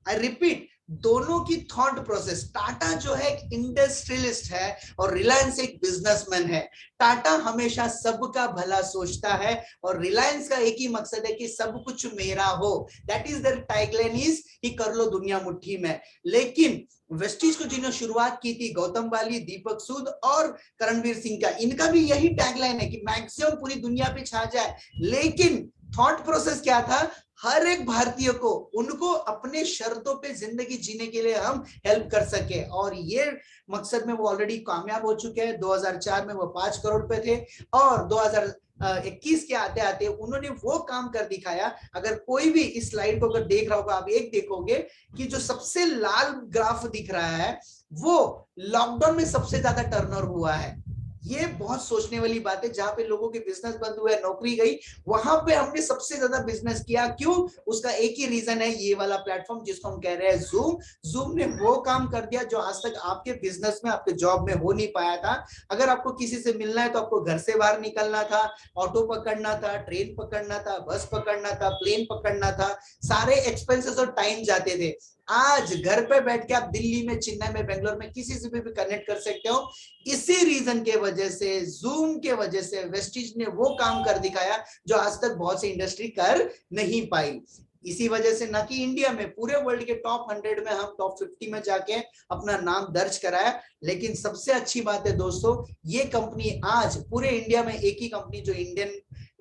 आई रिपीट, दोनों की थॉट प्रोसेस। टाटा जो है एक इंडस्ट्रियलिस्ट है और रिलायंस एक बिजनेसमैन है। टाटा हमेशा सबका भला सोचता है और रिलायंस का एक ही मकसद है कि सब कुछ मेरा हो। That is their tagline is कि कर लो दुनिया मुट्ठी में। लेकिन वेस्टिज को जिन्होंने शुरुआत की थी, गौतम बाली, दीपक सूद और करणवीर सिंह का, इनका भी यही टैगलाइन है कि मैक्सिमम पूरी दुनिया पे छा जाए। लेकिन थॉट प्रोसेस क्या था? हर एक भारतीय को, उनको अपने शर्तों पे जिंदगी जीने के लिए हम हेल्प कर सके, और ये मकसद में वो ऑलरेडी कामयाब हो चुके हैं। 2004 में वो 5 करोड़ पे थे और 2021 के आते आते उन्होंने वो काम कर दिखाया। अगर कोई भी इस स्लाइड को अगर देख रहा होगा, आप एक देखोगे कि जो सबसे लाल ग्राफ दिख रहा है वो लॉकडाउन में सबसे ज्यादा टर्नओवर हुआ है। ये बहुत सोचने वाली बात है। जहां पे लोगों के बिजनेस बंद हुए, नौकरी गई, वहां पे हमने सबसे ज्यादा बिजनेस किया। क्यों? उसका एक ही रीजन है, ये वाला प्लेटफॉर्म जिसको हम कह रहे हैं जूम। जूम ने वो काम कर दिया जो आज तक आपके बिजनेस में, आपके जॉब में हो नहीं पाया था। अगर आपको किसी से मिलना है तो आपको घर से बाहर निकलना था, ऑटो पकड़ना था, ट्रेन पकड़ना था, बस पकड़ना था, प्लेन पकड़ना था, सारे एक्सपेंसेस और टाइम जाते थे। आज घर पे बैठ के आप दिल्ली में, चेन्नई में, बेंगलोर में किसी से भी कनेक्ट कर सकते हो। इसी रीजन के वजह से, जूम के वजह से वेस्टिज ने वो काम कर दिखाया जो आज तक बहुत सी इंडस्ट्री कर नहीं पाई। इसी वजह से ना कि इंडिया में, पूरे वर्ल्ड के टॉप 100 में हम टॉप 50 में जाके अपना नाम दर्ज कराया। लेकिन सबसे अच्छी बात है दोस्तों, ये कंपनी आज पूरे इंडिया में एक ही कंपनी जो इंडियन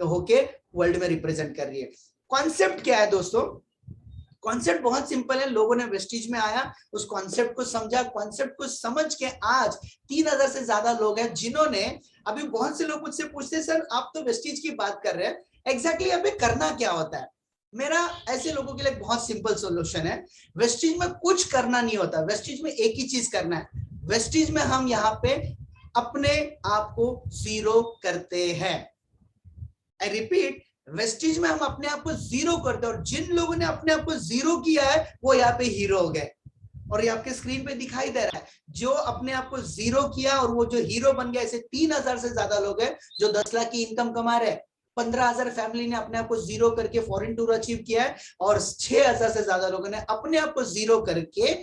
होके वर्ल्ड में रिप्रेजेंट कर रही है। कॉन्सेप्ट क्या है दोस्तों? कॉन्सेप्ट बहुत सिंपल है। लोगों ने वेस्टिज में आया, उस कॉन्सेप्ट को समझा, कॉन्सेप्ट को समझ के आज 3000 से ज्यादा लोग हैं जिन्होंने, अभी बहुत से लोग मुझसे पूछते हैं सर आप तो वेस्टिज की बात कर रहे हैं, एग्जैक्टली यहाँ पे करना क्या होता है? मेरा ऐसे लोगों के लिए बहुत सिंपल सॉल्यूशन है। वेस्टिज में कुछ करना नहीं होता, वेस्टिज में एक ही चीज करना है। वेस्टिज में हम यहाँ पे अपने आप को जीरो करते हैं। आई रिपीट, वेस्टिज में हम अपने आप को जीरो करते हैं, और जिन लोगों ने अपने आप को जीरो किया है वो यहाँ पे हीरो हो गए। और ये आपके स्क्रीन पे दिखाई दे रहा है, जो अपने आप को जीरो किया और वो जो हीरो बन गया। ऐसे 3000 से ज्यादा लोग हैं जो 10 लाख की इनकम कमा रहे हैं। 15,000 फैमिली ने अपने आप को जीरो करके फॉरेन टूर अचीव किया है, और 6,000 से ज्यादा लोगों ने अपने आप को जीरो करके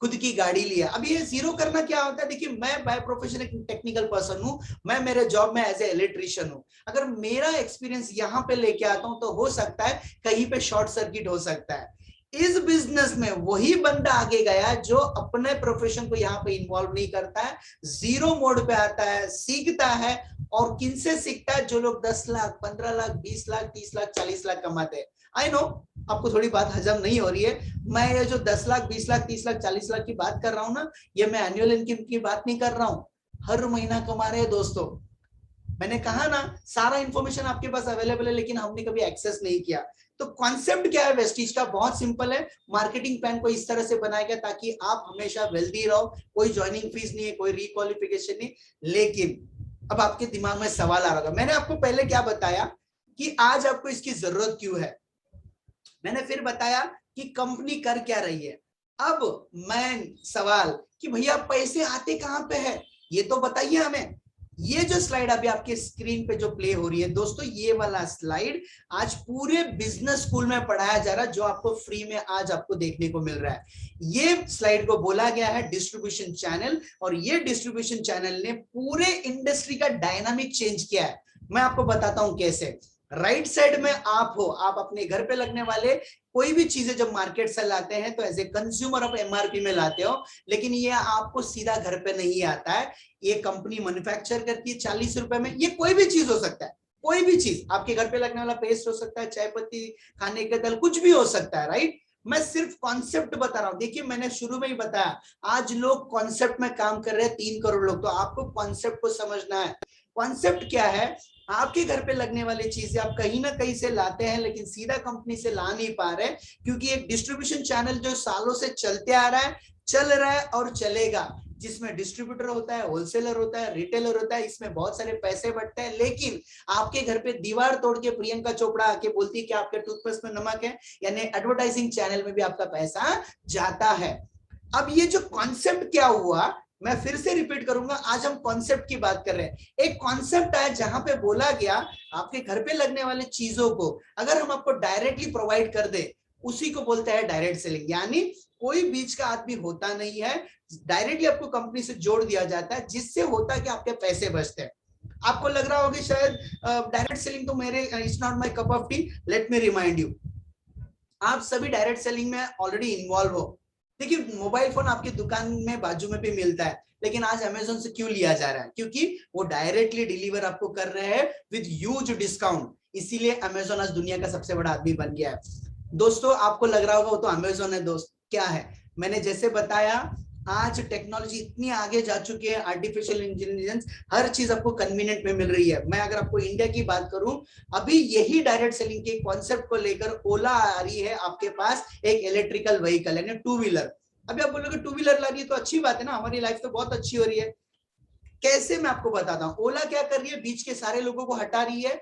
खुद की गाड़ी लिया। अब ये जीरो करना क्या होता है? देखिए, मैं बाय प्रोफेशन एक टेक्निकल पर्सन हूं, मैं मेरे जॉब में एज ए इलेक्ट्रिशियन हूं। अगर मेरा एक्सपीरियंस यहाँ पे लेके आता हूं तो हो सकता है कहीं पे शॉर्ट सर्किट हो सकता है। इस बिजनेस में वही बंदा आगे गया जो अपने प्रोफेशन को यहाँ पे इन्वॉल्व नहीं करता है, जीरो मोड पे आता है, सीखता है। और किनसे सीखता है? जो लोग 10 लाख, 15 लाख, 20 लाख, 30 लाख, 40 लाख कमाते हैं। आई नो आपको थोड़ी बात हजम नहीं हो रही है। मैं ये जो 10 लाख, 20 लाख, 30 लाख, 40 लाख की बात कर रहा हूं ना, ये मैं एनुअल इनकम की बात नहीं कर रहा हूं। हर महीना कमा रहे हैं दोस्तों। मैंने कहा ना, सारा इंफॉर्मेशन आपके पास अवेलेबल है, लेकिन हमने कभी एक्सेस नहीं किया। तो कॉन्सेप्ट क्या है वेस्टीज का? बहुत सिंपल है। मार्केटिंग प्लान को इस तरह से बनाया गया ताकि आप हमेशा वेल्दी रहो। कोई ज्वाइनिंग फीस नहीं है, कोई रिक्वालिफिकेशन नहीं। लेकिन अब आपके दिमाग में सवाल आ रहा था, मैंने आपको पहले क्या बताया कि आज आपको इसकी जरूरत क्यों है। मैंने फिर बताया कि कंपनी कर क्या रही है। अब मैं सवाल कि भैया पैसे आते कहां पे है, ये तो बताइए हमें। ये जो स्लाइड अभी आपके स्क्रीन पे जो प्ले हो रही है दोस्तों, ये वाला स्लाइड आज पूरे बिजनेस स्कूल में पढ़ाया जा रहा है, जो आपको फ्री में आज आपको देखने को मिल रहा है। ये स्लाइड को बोला गया है डिस्ट्रीब्यूशन चैनल, और ये डिस्ट्रीब्यूशन चैनल ने पूरे इंडस्ट्री का डायनामिक चेंज किया है। मैं आपको बताता हूं कैसे। राइट साइड में आप हो, आप अपने घर पे लगने वाले कोई भी चीजें जब मार्केट से लाते हैं तो एज ए कंज्यूमर आप एमआरपी में लाते हो, लेकिन ये आपको सीधा घर पे नहीं आता है। ये कंपनी मैन्युफैक्चर करती है 40 रुपए में। ये कोई भी चीज हो सकता है, कोई भी चीज आपके घर पे लगने वाला पेस्ट हो सकता है, चाय पत्ती, खाने का तेल, कुछ भी हो सकता है, राइट। मैं सिर्फ कॉन्सेप्ट बता रहा हूं। देखिए मैंने शुरू में ही बताया, आज लोग कॉन्सेप्ट में काम कर रहे हैं 3 करोड़ लोग। तो आपको कॉन्सेप्ट को समझना है। कॉन्सेप्ट क्या है? आपके घर पे लगने वाली चीजें आप कहीं ना कहीं से लाते हैं, लेकिन सीधा कंपनी से ला नहीं पा रहे, क्योंकि एक डिस्ट्रीब्यूशन चैनल जो सालों से चलते आ रहा है, चल रहा है और चलेगा, जिसमें डिस्ट्रीब्यूटर होता है, होलसेलर होता है, रिटेलर होता है, इसमें बहुत सारे पैसे बढ़ते हैं। लेकिन आपके घर पे दीवार तोड़ के प्रियंका चोपड़ा आके बोलती है कि आपके टूथपेस्ट में नमक है, यानी एडवर्टाइजिंग चैनल में भी आपका पैसा जाता है। अब ये जो कॉन्सेप्ट क्या हुआ, मैं फिर से रिपीट करूंगा, आज हम कॉन्सेप्ट की बात कर रहे हैं। एक कॉन्सेप्ट है जहां पे बोला गया आपके घर पे लगने वाले चीजों को अगर हम आपको डायरेक्टली प्रोवाइड कर दे, उसी को बोलते हैं डायरेक्ट सेलिंग। यानी कोई बीच का आदमी होता नहीं है, डायरेक्टली आपको कंपनी से जोड़ दिया जाता है, जिससे होता है कि आपके पैसे बचते हैं। आपको लग रहा होगा शायद डायरेक्ट सेलिंग तो मेरे it's not my cup of T. Let me remind you, आप सभी डायरेक्ट सेलिंग में ऑलरेडी इन्वॉल्व हो। देखिए मोबाइल फोन आपकी दुकान में बाजू में भी मिलता है, लेकिन आज अमेज़न से क्यों लिया जा रहा है? क्योंकि वो डायरेक्टली डिलीवर आपको कर रहे हैं विद ह्यूज डिस्काउंट। इसीलिए अमेज़न आज दुनिया का सबसे बड़ा आदमी बन गया है। दोस्तों आपको लग रहा होगा वो तो अमेज़न है। दोस्त क्या है? मैंने जैसे बताया, आज टेक्नोलॉजी इतनी आगे जा चुकी है, आर्टिफिशियल इंटेलिजेंस, हर चीज आपको कन्वीनियंट में मिल रही है। मैं अगर आपको इंडिया की बात करूं, अभी यही डायरेक्ट सेलिंग के कॉन्सेप्ट को लेकर ओला आ रही है आपके पास एक इलेक्ट्रिकल व्हीकल यानी 2 व्हीलर। अभी आप बोलोगे 2 व्हीलर ला रही है तो अच्छी बात है ना, हमारी लाइफ तो बहुत अच्छी हो रही है। कैसे? मैं आपको बताता हूं। ओला क्या कर रही है, बीच के सारे लोगों को हटा रही है,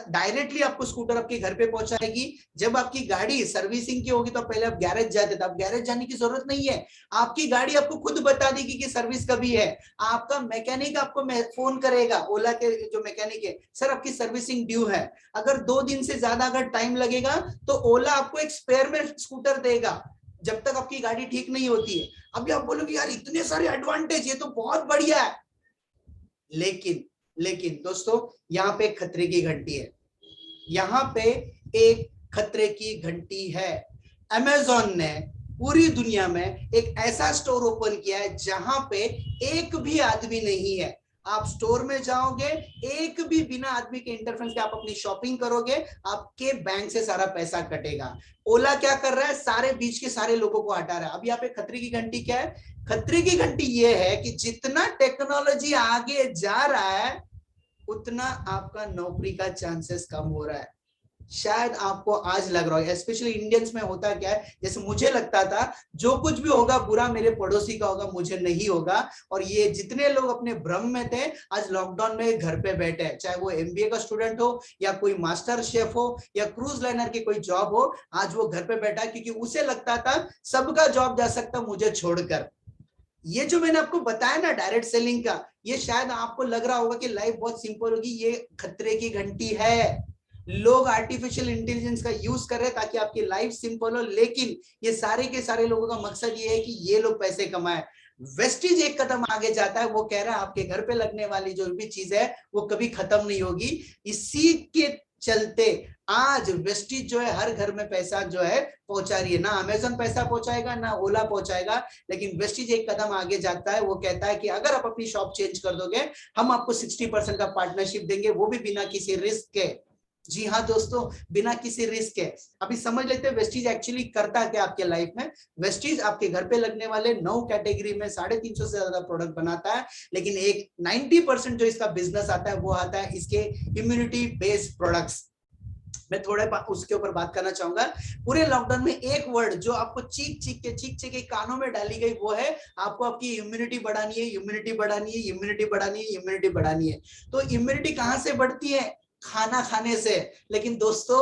डायरेक्टली आपको स्कूटर आपके घर पे पहुंचाएगी। जब आपकी गाड़ी सर्विसिंग की होगी तो पहले आप गैरेज जाते थे, अब गैरेज जाने की जरूरत नहीं है। आपकी गाड़ी आपको खुद बता देगी कि सर्विस कभी है। आपका मैकेनिक आपको फोन करेगा, ओला के जो मैकेनिक है, सर आपकी सर्विसिंग ड्यू है। अगर 2 दिन से ज्यादा अगर टाइम लगेगा तो ओला आपको एक स्पेयर में स्कूटर देगा, जब तक आपकी गाड़ी ठीक नहीं होती है। अभी आप बोलोगे यार इतने सारे एडवांटेज, ये तो बहुत बढ़िया है। लेकिन दोस्तों यहाँ पे खतरे की घंटी है। यहाँ पे एक खतरे की घंटी है। अमेज़न ने पूरी दुनिया में एक ऐसा स्टोर ओपन किया है जहां पे एक भी आदमी नहीं है। आप स्टोर में जाओगे, एक भी बिना आदमी के इंटरफेरेंस के आप अपनी शॉपिंग करोगे, आपके बैंक से सारा पैसा कटेगा। ओला क्या कर रहा है? सारे बीच के सारे लोगों को हटा रहा है। अब यहाँ पे खतरे की घंटी क्या है? खतरे की घंटी ये है कि जितना टेक्नोलॉजी आगे जा रहा है, उतना आपका नौकरी का चांसेस कम हो रहा है। शायद आपको आज लग रहा है, स्पेशली इंडियंस में होता क्या है, जैसे मुझे लगता था जो कुछ भी होगा बुरा मेरे पड़ोसी का होगा, मुझे नहीं होगा। और ये जितने लोग अपने भ्रम में थे, आज लॉकडाउन में घर पे बैठे हैं, चाहे वो एमबीए का स्टूडेंट हो या कोई मास्टर शेफ हो या क्रूज लाइनर की कोई जॉब हो, आज वो घर पे बैठा है क्योंकि उसे लगता था सबका जॉब जा सकता मुझे छोड़कर। ये जो मैंने आपको बताया ना डायरेक्ट सेलिंग का, ये शायद आपको लग रहा होगा कि लाइफ बहुत सिंपल होगी, ये खतरे की घंटी है। लोग आर्टिफिशियल इंटेलिजेंस का यूज कर रहे हैं ताकि आपकी लाइफ सिंपल हो, लेकिन ये सारे के सारे लोगों का मकसद ये है कि ये लोग पैसे कमाए। वेस्टीज एक कदम आगे जाता है, वो कह रहा है आपके घर पे लगने वाली जो भी चीज है वो कभी खत्म नहीं होगी। इसी के चलते आज वेस्टीज जो है हर घर में पैसा जो है पहुंचा रही है। ना अमेज़न पैसा पहुंचाएगा ना ओला पहुंचाएगा, लेकिन वेस्टीज एक कदम आगे जाता है। वो कहता है कि अगर आप अपनी शॉप चेंज कर दोगे, हम आपको 60% का पार्टनरशिप देंगे, वो भी बिना किसी रिस्क के। जी हाँ दोस्तों, बिना किसी रिस्क के। अभी समझ लेते हैं वेस्टीज एक्चुअली करता क्या आपके लाइफ में। वेस्टीज आपके घर पे लगने वाले 9 कैटेगरी में 350 से ज्यादा प्रोडक्ट बनाता है, लेकिन एक 90% जो इसका बिजनेस आता है वो आता है इसके इम्यूनिटी बेस्ड प्रोडक्ट्स। मैं थोड़े उसके ऊपर बात करना चाहूंगा। पूरे लॉकडाउन में एक वर्ड जो आपको चीख चीख के कानों में डाली गई वो है, आपको आपकी इम्यूनिटी बढ़ानी है, इम्यूनिटी बढ़ानी है, इम्यूनिटी बढ़ानी है, इम्यूनिटी बढ़ानी है। तो इम्यूनिटी कहां से बढ़ती है? खाना खाने से। लेकिन दोस्तों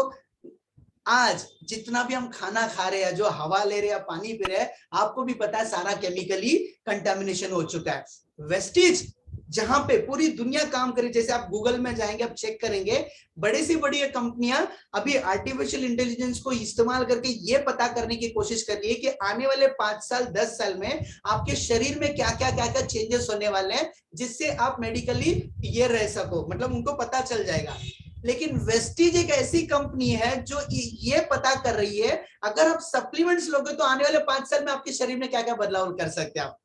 आज जितना भी हम खाना खा रहे हैं, जो हवा ले रहे हैं, पानी पी रहे हैं, आपको भी पता है सारा केमिकली कंटामिनेशन हो चुका है। वेस्टीज जहां पे पूरी दुनिया काम करे, जैसे आप गूगल में जाएंगे, आप चेक करेंगे, बड़ी सी बड़ी कंपनियां अभी आर्टिफिशियल इंटेलिजेंस को इस्तेमाल करके ये पता करने की कोशिश कर रही है कि आने वाले 5 साल 10 साल में आपके शरीर में क्या क्या चेंजेस होने वाले हैं, जिससे आप मेडिकली ये रह सको, मतलब उनको पता चल जाएगा। लेकिन वेस्टीज एक ऐसी कंपनी है जो ये पता कर रही है अगर आप सप्लीमेंट्स लोगे तो आने वाले 5 साल में आपके शरीर में क्या क्या बदलाव कर सकते हैं आप।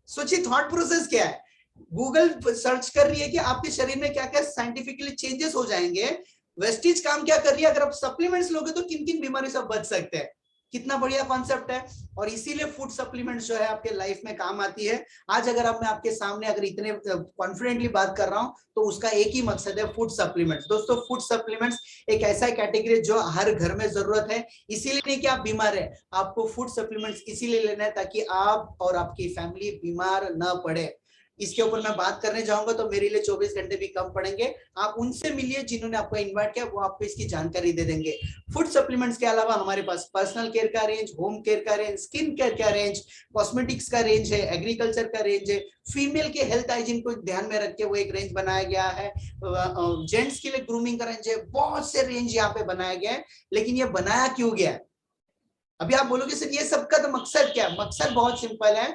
सोचिए थॉट प्रोसेस क्या है। गूगल सर्च कर रही है कि आपके शरीर में क्या क्या साइंटिफिकली चेंजेस हो जाएंगे। वेस्टीज काम क्या कर रही है, अगर आप सप्लीमेंट्स लोगे तो किन किन बीमारी से बच सकते हैं। कितना बढ़िया कॉन्सेप्ट है। और इसीलिए फूड सप्लीमेंट्स जो है आपके लाइफ में काम आती है। आज अगर मैं आपके सामने अगर इतने कॉन्फिडेंटली बात कर रहा हूं तो उसका एक ही मकसद है, फूड सप्लीमेंट्स। दोस्तों फूड सप्लीमेंट्स एक ऐसा कैटेगरी जो हर घर में जरूरत है। इसीलिए नहीं कि आप बीमार है, आपको फूड सप्लीमेंट्स इसीलिए लेना है ताकि आप और आपकी फैमिली बीमार न पड़े। इसके ऊपर मैं बात करने जाऊंगा तो मेरे लिए 24 घंटे भी कम पड़ेंगे। आप उनसे मिलिए जिन्होंने आपको इनवाइट किया, वो आपको इसकी जानकारी दे देंगे। फूड सप्लीमेंट्स के अलावा हमारे पास पर्सनल केयर का रेंज, होम केयर का रेंज, स्किन केयर का रेंज, कॉस्मेटिक्स का रेंज है, एग्रीकल्चर का रेंज है, फीमेल के हेल्थ हाइजीन को ध्यान में रख के वो एक रेंज बनाया गया है, जेंट्स के लिए ग्रूमिंग का रेंज है, बहुत से रेंज यहाँ पे बनाया गया है। लेकिन ये बनाया क्यों गया है? अभी आप बोलोगे सर ये सबका तो मकसद क्या है? मकसद बहुत सिंपल है।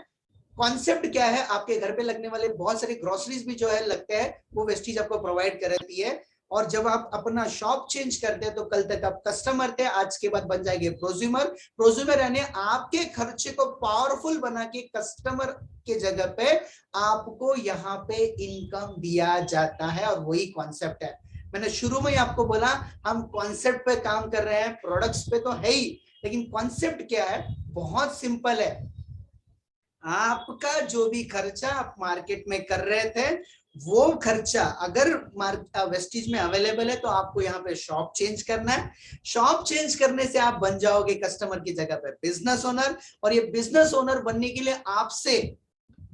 कॉन्सेप्ट क्या है, आपके घर पे लगने वाले बहुत सारे ग्रोसरीज भी जो है लगते हैं वो वेस्टीज आपको प्रोवाइड कराती है। और जब आप अपना शॉप चेंज करते हैं तो कल तक आप कस्टमर थे, आज के बाद बन जाएंगे प्रोज्यूमर। प्रोज्यूमर यानी आपके खर्चे को पावरफुल बना के कस्टमर के जगह पे आपको यहाँ पे इनकम दिया जाता है। और वही कॉन्सेप्ट है। मैंने शुरू में ही आपको बोला हम कॉन्सेप्ट पे काम कर रहे हैं, प्रोडक्ट्स पे तो है ही, लेकिन कॉन्सेप्ट क्या है? बहुत सिंपल है। आपका जो भी खर्चा आप मार्केट में कर रहे थे वो खर्चा अगर वेस्टीज में अवेलेबल है तो आपको यहाँ पे शॉप चेंज करना है। शॉप चेंज करने से आप बन जाओगे कस्टमर की जगह पे बिजनेस ओनर। और ये बिजनेस ओनर बनने के लिए आपसे,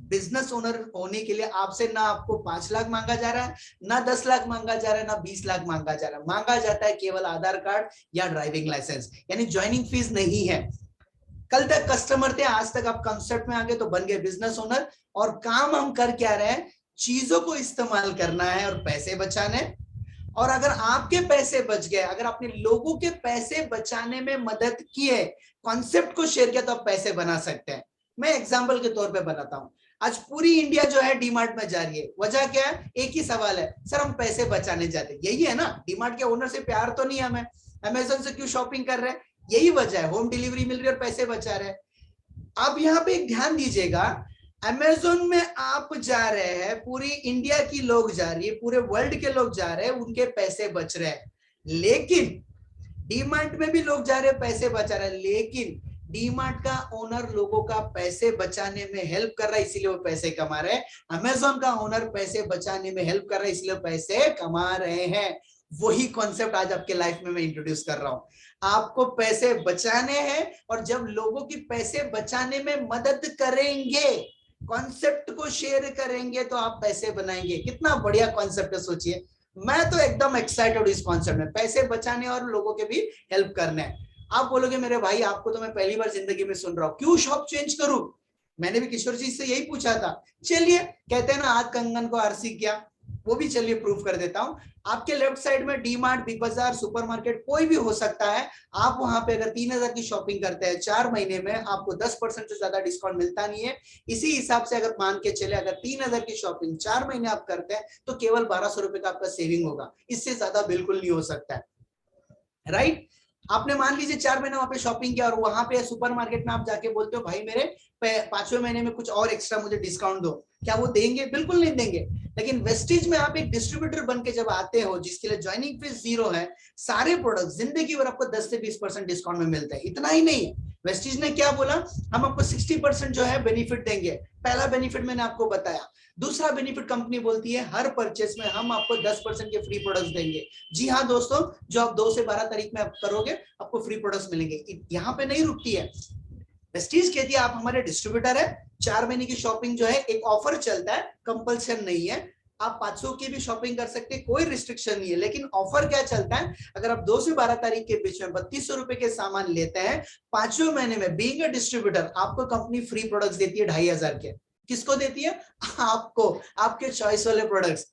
बिजनेस ओनर होने के लिए आपसे ना आपको 5 लाख मांगा जा रहा है, ना 10 लाख मांगा जा रहा है, ना 20 लाख मांगा जा रहा है। मांगा जाता है केवल आधार कार्ड या ड्राइविंग लाइसेंस, यानी ज्वाइनिंग फीस नहीं है। कल तक कस्टमर थे, आज तक आप कंसेप्ट में आ गए तो बन गए बिजनेस ओनर। और काम हम कर क्या रहे हैं? चीजों को इस्तेमाल करना है और पैसे बचाने। और अगर आपके पैसे बच गए, अगर आपने लोगों के पैसे बचाने में मदद की है, कॉन्सेप्ट को शेयर किया, तो आप पैसे बना सकते हैं। मैं एग्जांपल के तौर पे बताता हूं। आज पूरी इंडिया जो है डीमार्ट में जा रही है, वजह क्या है? एक ही सवाल है, सर हम पैसे बचाने जाते हैं। यही है ना, डीमार्ट के ओनर से प्यार तो नहीं हमें, अमेजोन से क्यों शॉपिंग कर रहे हैं? यही वजह है, होम डिलीवरी मिल रही है और पैसे बचा रहे हैं। अब यहाँ पे एक ध्यान दीजिएगा, अमेजोन में आप जा रहे हैं, पूरी इंडिया की लोग जा रही है, पूरे वर्ल्ड के लोग जा रहे हैं, उनके पैसे बच रहे हैं। लेकिन डीमार्ट में भी लोग जा रहे हैं, पैसे बचा रहे हैं, लेकिन डीमार्ट का ओनर लोगों का पैसे बचाने में हेल्प कर रहा है, इसीलिए वो पैसे कमा रहे हैं। अमेजोन का ओनर पैसे बचाने में हेल्प कर रहा है, इसलिए पैसे कमा रहे हैं। वही कॉन्सेप्ट आज आपके लाइफ में मैं इंट्रोड्यूस कर रहा हूं। आपको पैसे बचाने हैं, और जब लोगों की पैसे बचाने में मदद करेंगे, कॉन्सेप्ट को शेयर करेंगे, तो आप पैसे बनाएंगे। कितना बढ़िया कॉन्सेप्ट है, सोचिए। मैं तो एकदम एक्साइटेड इस कॉन्सेप्ट में, पैसे बचाने और लोगों के भी हेल्प करने। आप बोलोगे मेरे भाई आपको तो मैं पहली बार जिंदगी में सुन रहा हूं, क्यों शॉप चेंज करूं? मैंने भी किशोर जी से यही पूछा था। चलिए, कहते हैं ना हाथ कंगन को आरसी किया, वो भी चलिए प्रूफ कर देता हूं। आपके लेफ्ट साइड में डी मार्ट, बिग बाजार, सुपरमार्केट कोई भी हो सकता है। आप वहां पे अगर 3000 की शॉपिंग करते हैं 4 महीने में, आपको 10% से ज्यादा डिस्काउंट मिलता नहीं है। इसी हिसाब से अगर मान के चले, अगर 3000 की शॉपिंग 4 महीने आप करते हैं तो केवल 1200 रुपए का आपका सेविंग होगा, इससे ज्यादा बिल्कुल नहीं हो सकता है, राइट? आपने मान लीजिए 4 महीने वहां पे शॉपिंग किया और वहां पे सुपरमार्केट में आप जाके बोलते हो भाई मेरे 5वें महीने में कुछ और एक्स्ट्रा मुझे डिस्काउंट दो, क्या वो देंगे? बिल्कुल नहीं देंगे। लेकिन वेस्टीज में आप एक डिस्ट्रीब्यूटर बन के जब आते हो जिसके लिए ज्वाइनिंग फीस 0 है, सारे प्रोडक्ट जिंदगी भर आपको 10 से 20% डिस्काउंट में मिलता है। इतना ही नहीं, वेस्टीज ने क्या बोला, हम आपको 60% जो है बेनिफिट देंगे। पहला बेनिफिट मैंने आपको बताया। दूसरा बेनिफिट कंपनी बोलती है हर परचेस में हम आपको 10% के फ्री प्रोडक्ट्स देंगे। जी हाँ दोस्तों, जो आप 2 से 12 तारीख में आप करोगे आपको फ्री प्रोडक्ट्स मिलेंगे। यहाँ पे नहीं रुकती है, वेस्टीज कहती है आप हमारे डिस्ट्रीब्यूटर है, 4 महीने की शॉपिंग जो है एक ऑफर चलता है, कंपल्सन नहीं है, आप 500 की भी शॉपिंग कर सकते हैं, कोई रिस्ट्रिक्शन नहीं है। लेकिन ऑफर क्या चलता है, अगर आप 2 से 12 तारीख के बीच में 3200 रुपए के सामान लेते हैं, 5वें महीने में बीइंग अ डिस्ट्रीब्यूटर आपको कंपनी फ्री प्रोडक्ट्स देती है 2500 के। किसको देती है? आपको, आपके चॉइस वाले प्रोडक्ट्स।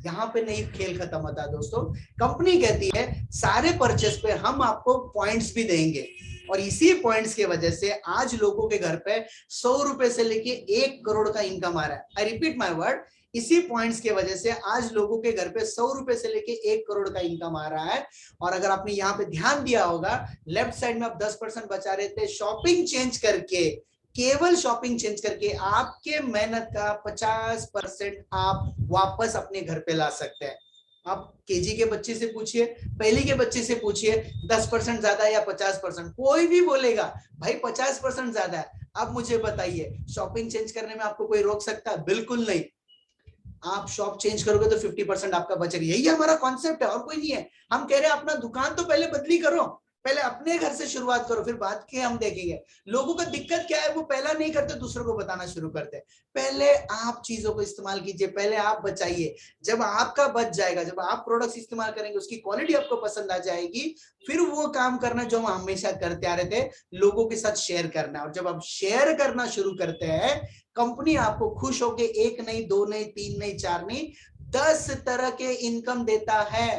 यहाँ पे नहीं खेल खत्म होता दोस्तों, कंपनी कहती है सारे परचेस पे हम आपको पॉइंट्स भी देंगे, और इसी पॉइंट्स के वजह से आज लोगों के घर पे 100 रुपए से लेके 1 करोड़ का इनकम आ रहा है। आई रिपीट माय वर्ड, इसी पॉइंट्स के वजह से आज लोगों के घर पे 100 रुपए से लेके 1 करोड़ का इनकम आ रहा है। और अगर आपने यहाँ पे ध्यान दिया होगा, लेफ्ट साइड में आप 10% बचा रहे थे, शॉपिंग चेंज करके, केवल शॉपिंग चेंज करके आपके मेहनत का 50% आप वापस अपने घर पे ला सकते हैं। आप केजी के बच्चे से पूछिए, पहली के बच्चे से पूछिए, 10% ज्यादा है या 50%, कोई भी बोलेगा भाई 50% ज्यादा है। अब मुझे बताइए, शॉपिंग चेंज करने में आपको कोई रोक सकता है? बिल्कुल नहीं। आप शॉप चेंज करोगे तो 50% आपका बचेगा। यही हमारा कॉन्सेप्ट है और कोई नहीं है। हम कह रहे हैं अपना दुकान तो पहले बदली करो, पहले अपने घर से शुरुआत करो, फिर बात के हम देखेंगे। लोगों का दिक्कत क्या है, वो पहला नहीं करते, दूसरों को बताना शुरू करते। पहले आप चीजों को इस्तेमाल कीजिए, पहले आप बचाइए। जब आपका बच जाएगा, जब आप प्रोडक्ट्स इस्तेमाल करेंगे, उसकी क्वालिटी आपको पसंद आ जाएगी, फिर वो काम करना जो हम हमेशा करते आ रहे थे, लोगों के साथ शेयर करना। और जब आप शेयर करना शुरू करते हैं, कंपनी आपको खुश होके 1 नहीं, 2 नहीं, 3 नहीं, 4 नहीं, 10 तरह के इनकम देता है।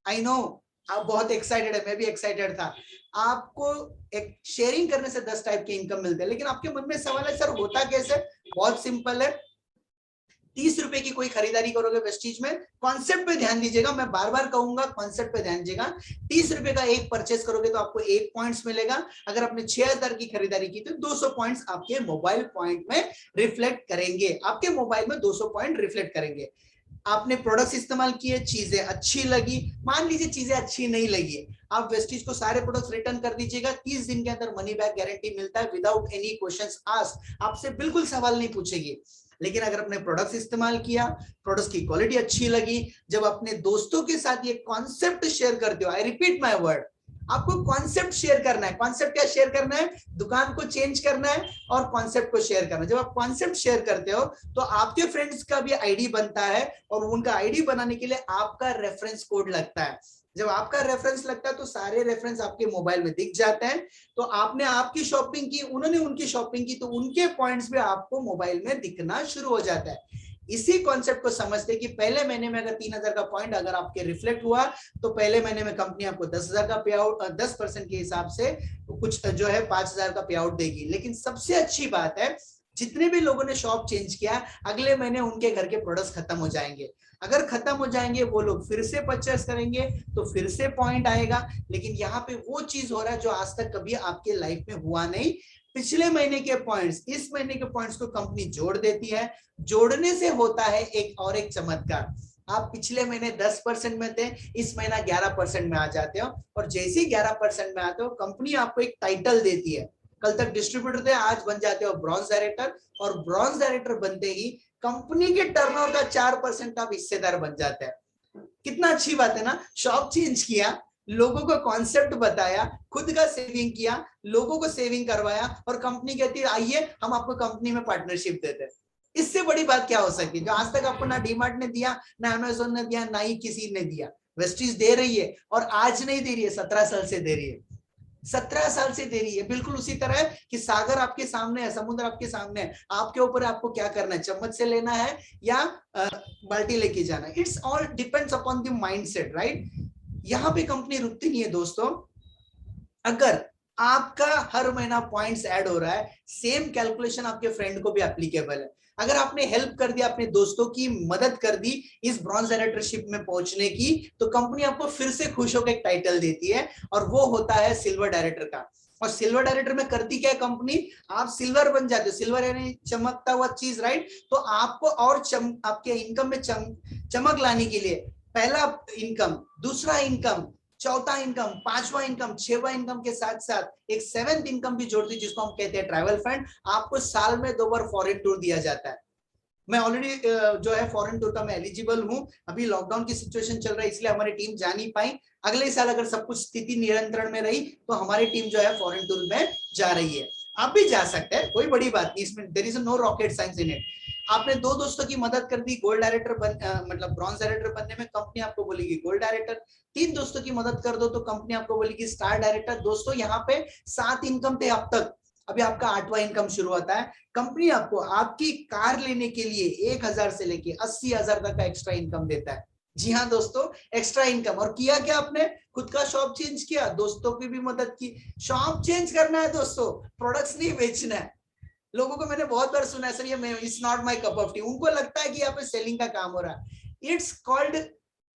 आई नो आप बहुत एक्साइटेड है, मैं भी एक्साइटेड था। आपको एक शेयरिंग करने से 10 टाइप के इनकम मिलते हैं। लेकिन आपके मन में सवाल है, सर होता कैसे? बहुत सिंपल है। 30 रुपए की कोई खरीदारी करोगे वेस्टीज में, कॉन्सेप्ट पे ध्यान दीजिएगा, मैं बार बार कहूंगा कॉन्सेप्ट पे ध्यान दीजिएगा। 30 रुपए का एक परचेस करोगे तो आपको 1 पॉइंट्स मिलेगा। अगर आपने 6000 की खरीदारी की तो 200 पॉइंट्स आपके मोबाइल पॉइंट में रिफ्लेक्ट करेंगे, आपके मोबाइल में 200 पॉइंट रिफ्लेक्ट करेंगे। आपने प्रोडक्ट्स इस्तेमाल किए, चीजें अच्छी लगी, मान लीजिए चीजें अच्छी नहीं लगी, आप वेस्टीज को सारे प्रोडक्ट्स रिटर्न कर दीजिएगा। 30 दिन के अंदर मनी बैक गारंटी मिलता है विदाउट एनी क्वेश्चंस आस्क्ड, आपसे बिल्कुल सवाल नहीं पूछेगी। लेकिन अगर आपने प्रोडक्ट्स इस्तेमाल किया, प्रोडक्ट्स की क्वालिटी अच्छी लगी, जब अपने दोस्तों के साथ ये कॉन्सेप्ट शेयर करते हो, आई रिपीट माय वर्ड, आपको कॉन्सेप्ट शेयर करना है। कॉन्सेप्ट क्या शेयर करना है? दुकान को चेंज करना है और कॉन्सेप्ट को शेयर करना है। जब आप कॉन्सेप्ट शेयर करते हो तो आपके फ्रेंड्स का भी आईडी बनता है, और उनका आईडी बनाने के लिए आपका रेफरेंस कोड लगता है। जब आपका रेफरेंस लगता है तो सारे रेफरेंस आपके मोबाइल में दिख जाते हैं। तो आपने आपकी शॉपिंग की, उन्होंने उनकी शॉपिंग की, तो उनके पॉइंट्स भी आपको मोबाइल में दिखना शुरू हो जाता है। इसी कॉन्सेप्ट को समझते कि पहले महीने में अगर 3000 का पॉइंट अगर आपके रिफ्लेक्ट हुआ तो पहले महीने में कंपनी आपको 10,000 का पे आउट, 10% के हिसाब से कुछ जो है 5000 का पे आउट देगी। लेकिन सबसे अच्छी बात है, जितने भी लोगों ने शॉप चेंज किया, अगले महीने उनके घर के प्रोडक्ट्स खत्म हो जाएंगे। अगर खत्म हो जाएंगे, वो लोग फिर से परचेस करेंगे तो फिर से पॉइंट आएगा। लेकिन यहाँ पे वो चीज हो रहा है जो आज तक कभी आपके लाइफ में हुआ नहीं। पिछले महीने के पॉइंट्स इस महीने के पॉइंट्स को कंपनी जोड़ देती है। जोड़ने से होता है एक चमत्कार। आप पिछले महीने 10% में थे, इस महीना 11% में आ जाते हो, और जैसे ही 11% में आते हो, कंपनी आपको एक टाइटल देती है। कल तक डिस्ट्रीब्यूटर थे, आज बन जाते हो ब्रॉन्ज डायरेक्टर, और ब्रॉन्ज डायरेक्टर बनते ही कंपनी के टर्नओवर का 4% आप हिस्सेदार बन जाते हैं। कितना अच्छी बात है ना? शॉप चेंज किया, लोगों को कॉन्सेप्ट बताया, खुद का सेविंग किया, लोगों को सेविंग करवाया, और कंपनी कहती है आइए हम आपको कंपनी में पार्टनरशिप देते हैं। इससे बड़ी बात क्या हो सकती है, जो आज तक आपको ना डीमार्ट ने दिया, ना अमेज़न ने दिया, ना ही किसी ने दिया। वेस्टीज दे रही है, और आज नहीं दे रही है, 17 साल से दे रही है। 17 साल से दे रही है। बिल्कुल उसी तरह है कि सागर आपके सामने है, समुद्र आपके सामने है, आपके ऊपर आपको क्या करना है, चम्मच से लेना है या बाल्टी लेके जाना है। It's all depends upon the mindset, right? यहाँ पे कंपनी रुकती नहीं है दोस्तों। अगर आपका हर महीना पॉइंट्स ऐड हो रहा है, सेम कैलकुलेशन आपके फ्रेंड को भी एप्लीकेबल है। अगर आपने हेल्प कर दिया, अपने दोस्तों की मदद कर दी इस ब्रॉन्ज डायरेक्टरशिप में पहुंचने की, तो कंपनी आपको फिर से खुश होकर एक टाइटल देती है और वो होता है सिल्वर डायरेक्टर का। और सिल्वर डायरेक्टर में करती क्या है कंपनी, आप सिल्वर बन जाते हो, सिल्वर यानी चमकता हुआ चीज, राइट। तो आपको और आपके इनकम में चमक लाने के लिए पहला इनकम, दूसरा इनकम, चौथा इनकम, पांचवा इनकम, छठवां इनकम के साथ साथ एक सेवेंथ इनकम भी जोड़ती है जिसको हम कहते हैं ट्रैवल फंड। आपको साल में 2 बार फॉरेन टूर दिया जाता है। मैं ऑलरेडी जो है फॉरेन टूर का मैं एलिजिबल हूं। अभी लॉकडाउन की सिचुएशन चल रहा है इसलिए हमारी टीम जा नहीं पाई। अगले साल अगर सब कुछ स्थिति नियंत्रण में रही तो हमारी टीम जो है फॉरेन टूर में जा रही है। आप भी जा सकते हैं, कोई बड़ी बात नहीं इसमें, there is no rocket science in it. आपने 2 दोस्तों की मदद कर दी गोल्ड डायरेक्टर मतलब ब्रॉन्ज डायरेक्टर बनने में, कंपनी आपको बोलेगी गोल्ड डायरेक्टर। 3 दोस्तों की मदद कर दो तो कंपनी आपको बोलेगी स्टार डायरेक्टर। दोस्तों यहाँ पे 7 इनकम थे अब तक, अभी आपका 8वां इनकम शुरू होता है। कंपनी आपको आपकी कार लेने के लिए 1,000 से लेके 80,000 तक का एक्स्ट्रा इनकम देता है। जी हाँ दोस्तों, एक्स्ट्रा इनकम। और किया क्या आपने, खुद का शॉप चेंज किया, दोस्तों की भी मदद की। शॉप चेंज करना है दोस्तों, प्रोडक्ट्स नहीं बेचना है। लोगों को मैंने बहुत बार सुना है सर ये it's not my cup of T, उनको लगता है कि यहाँ पे सेलिंग का काम हो रहा है। It's called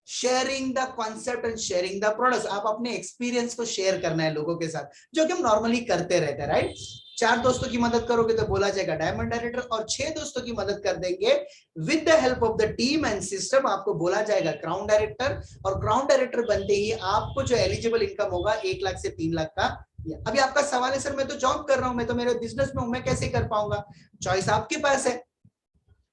sharing the concept and sharing the products. आप अपने एक्सपीरियंस को शेयर करना है लोगों के साथ, जो कि हम नॉर्मली करते रहते हैं, राइट। 4 दोस्तों की मदद करोगे तो बोला जाएगा डायमंड डायरेक्टर, और 6 दोस्तों की मदद कर देंगे with the help of the team and system, आपको बोला जाएगा क्राउन डायरेक्टर। और क्राउन डायरेक्टर बनते ही आपको जो एलिजिबल इनकम होगा 1 लाख से 3 लाख का। अभी आपका सवाल है सर मैं तो जॉब कर रहा हूं, मैं तो मेरे बिजनेस में हूं, मैं कैसे कर पाऊंगा। चॉइस आपके पास है,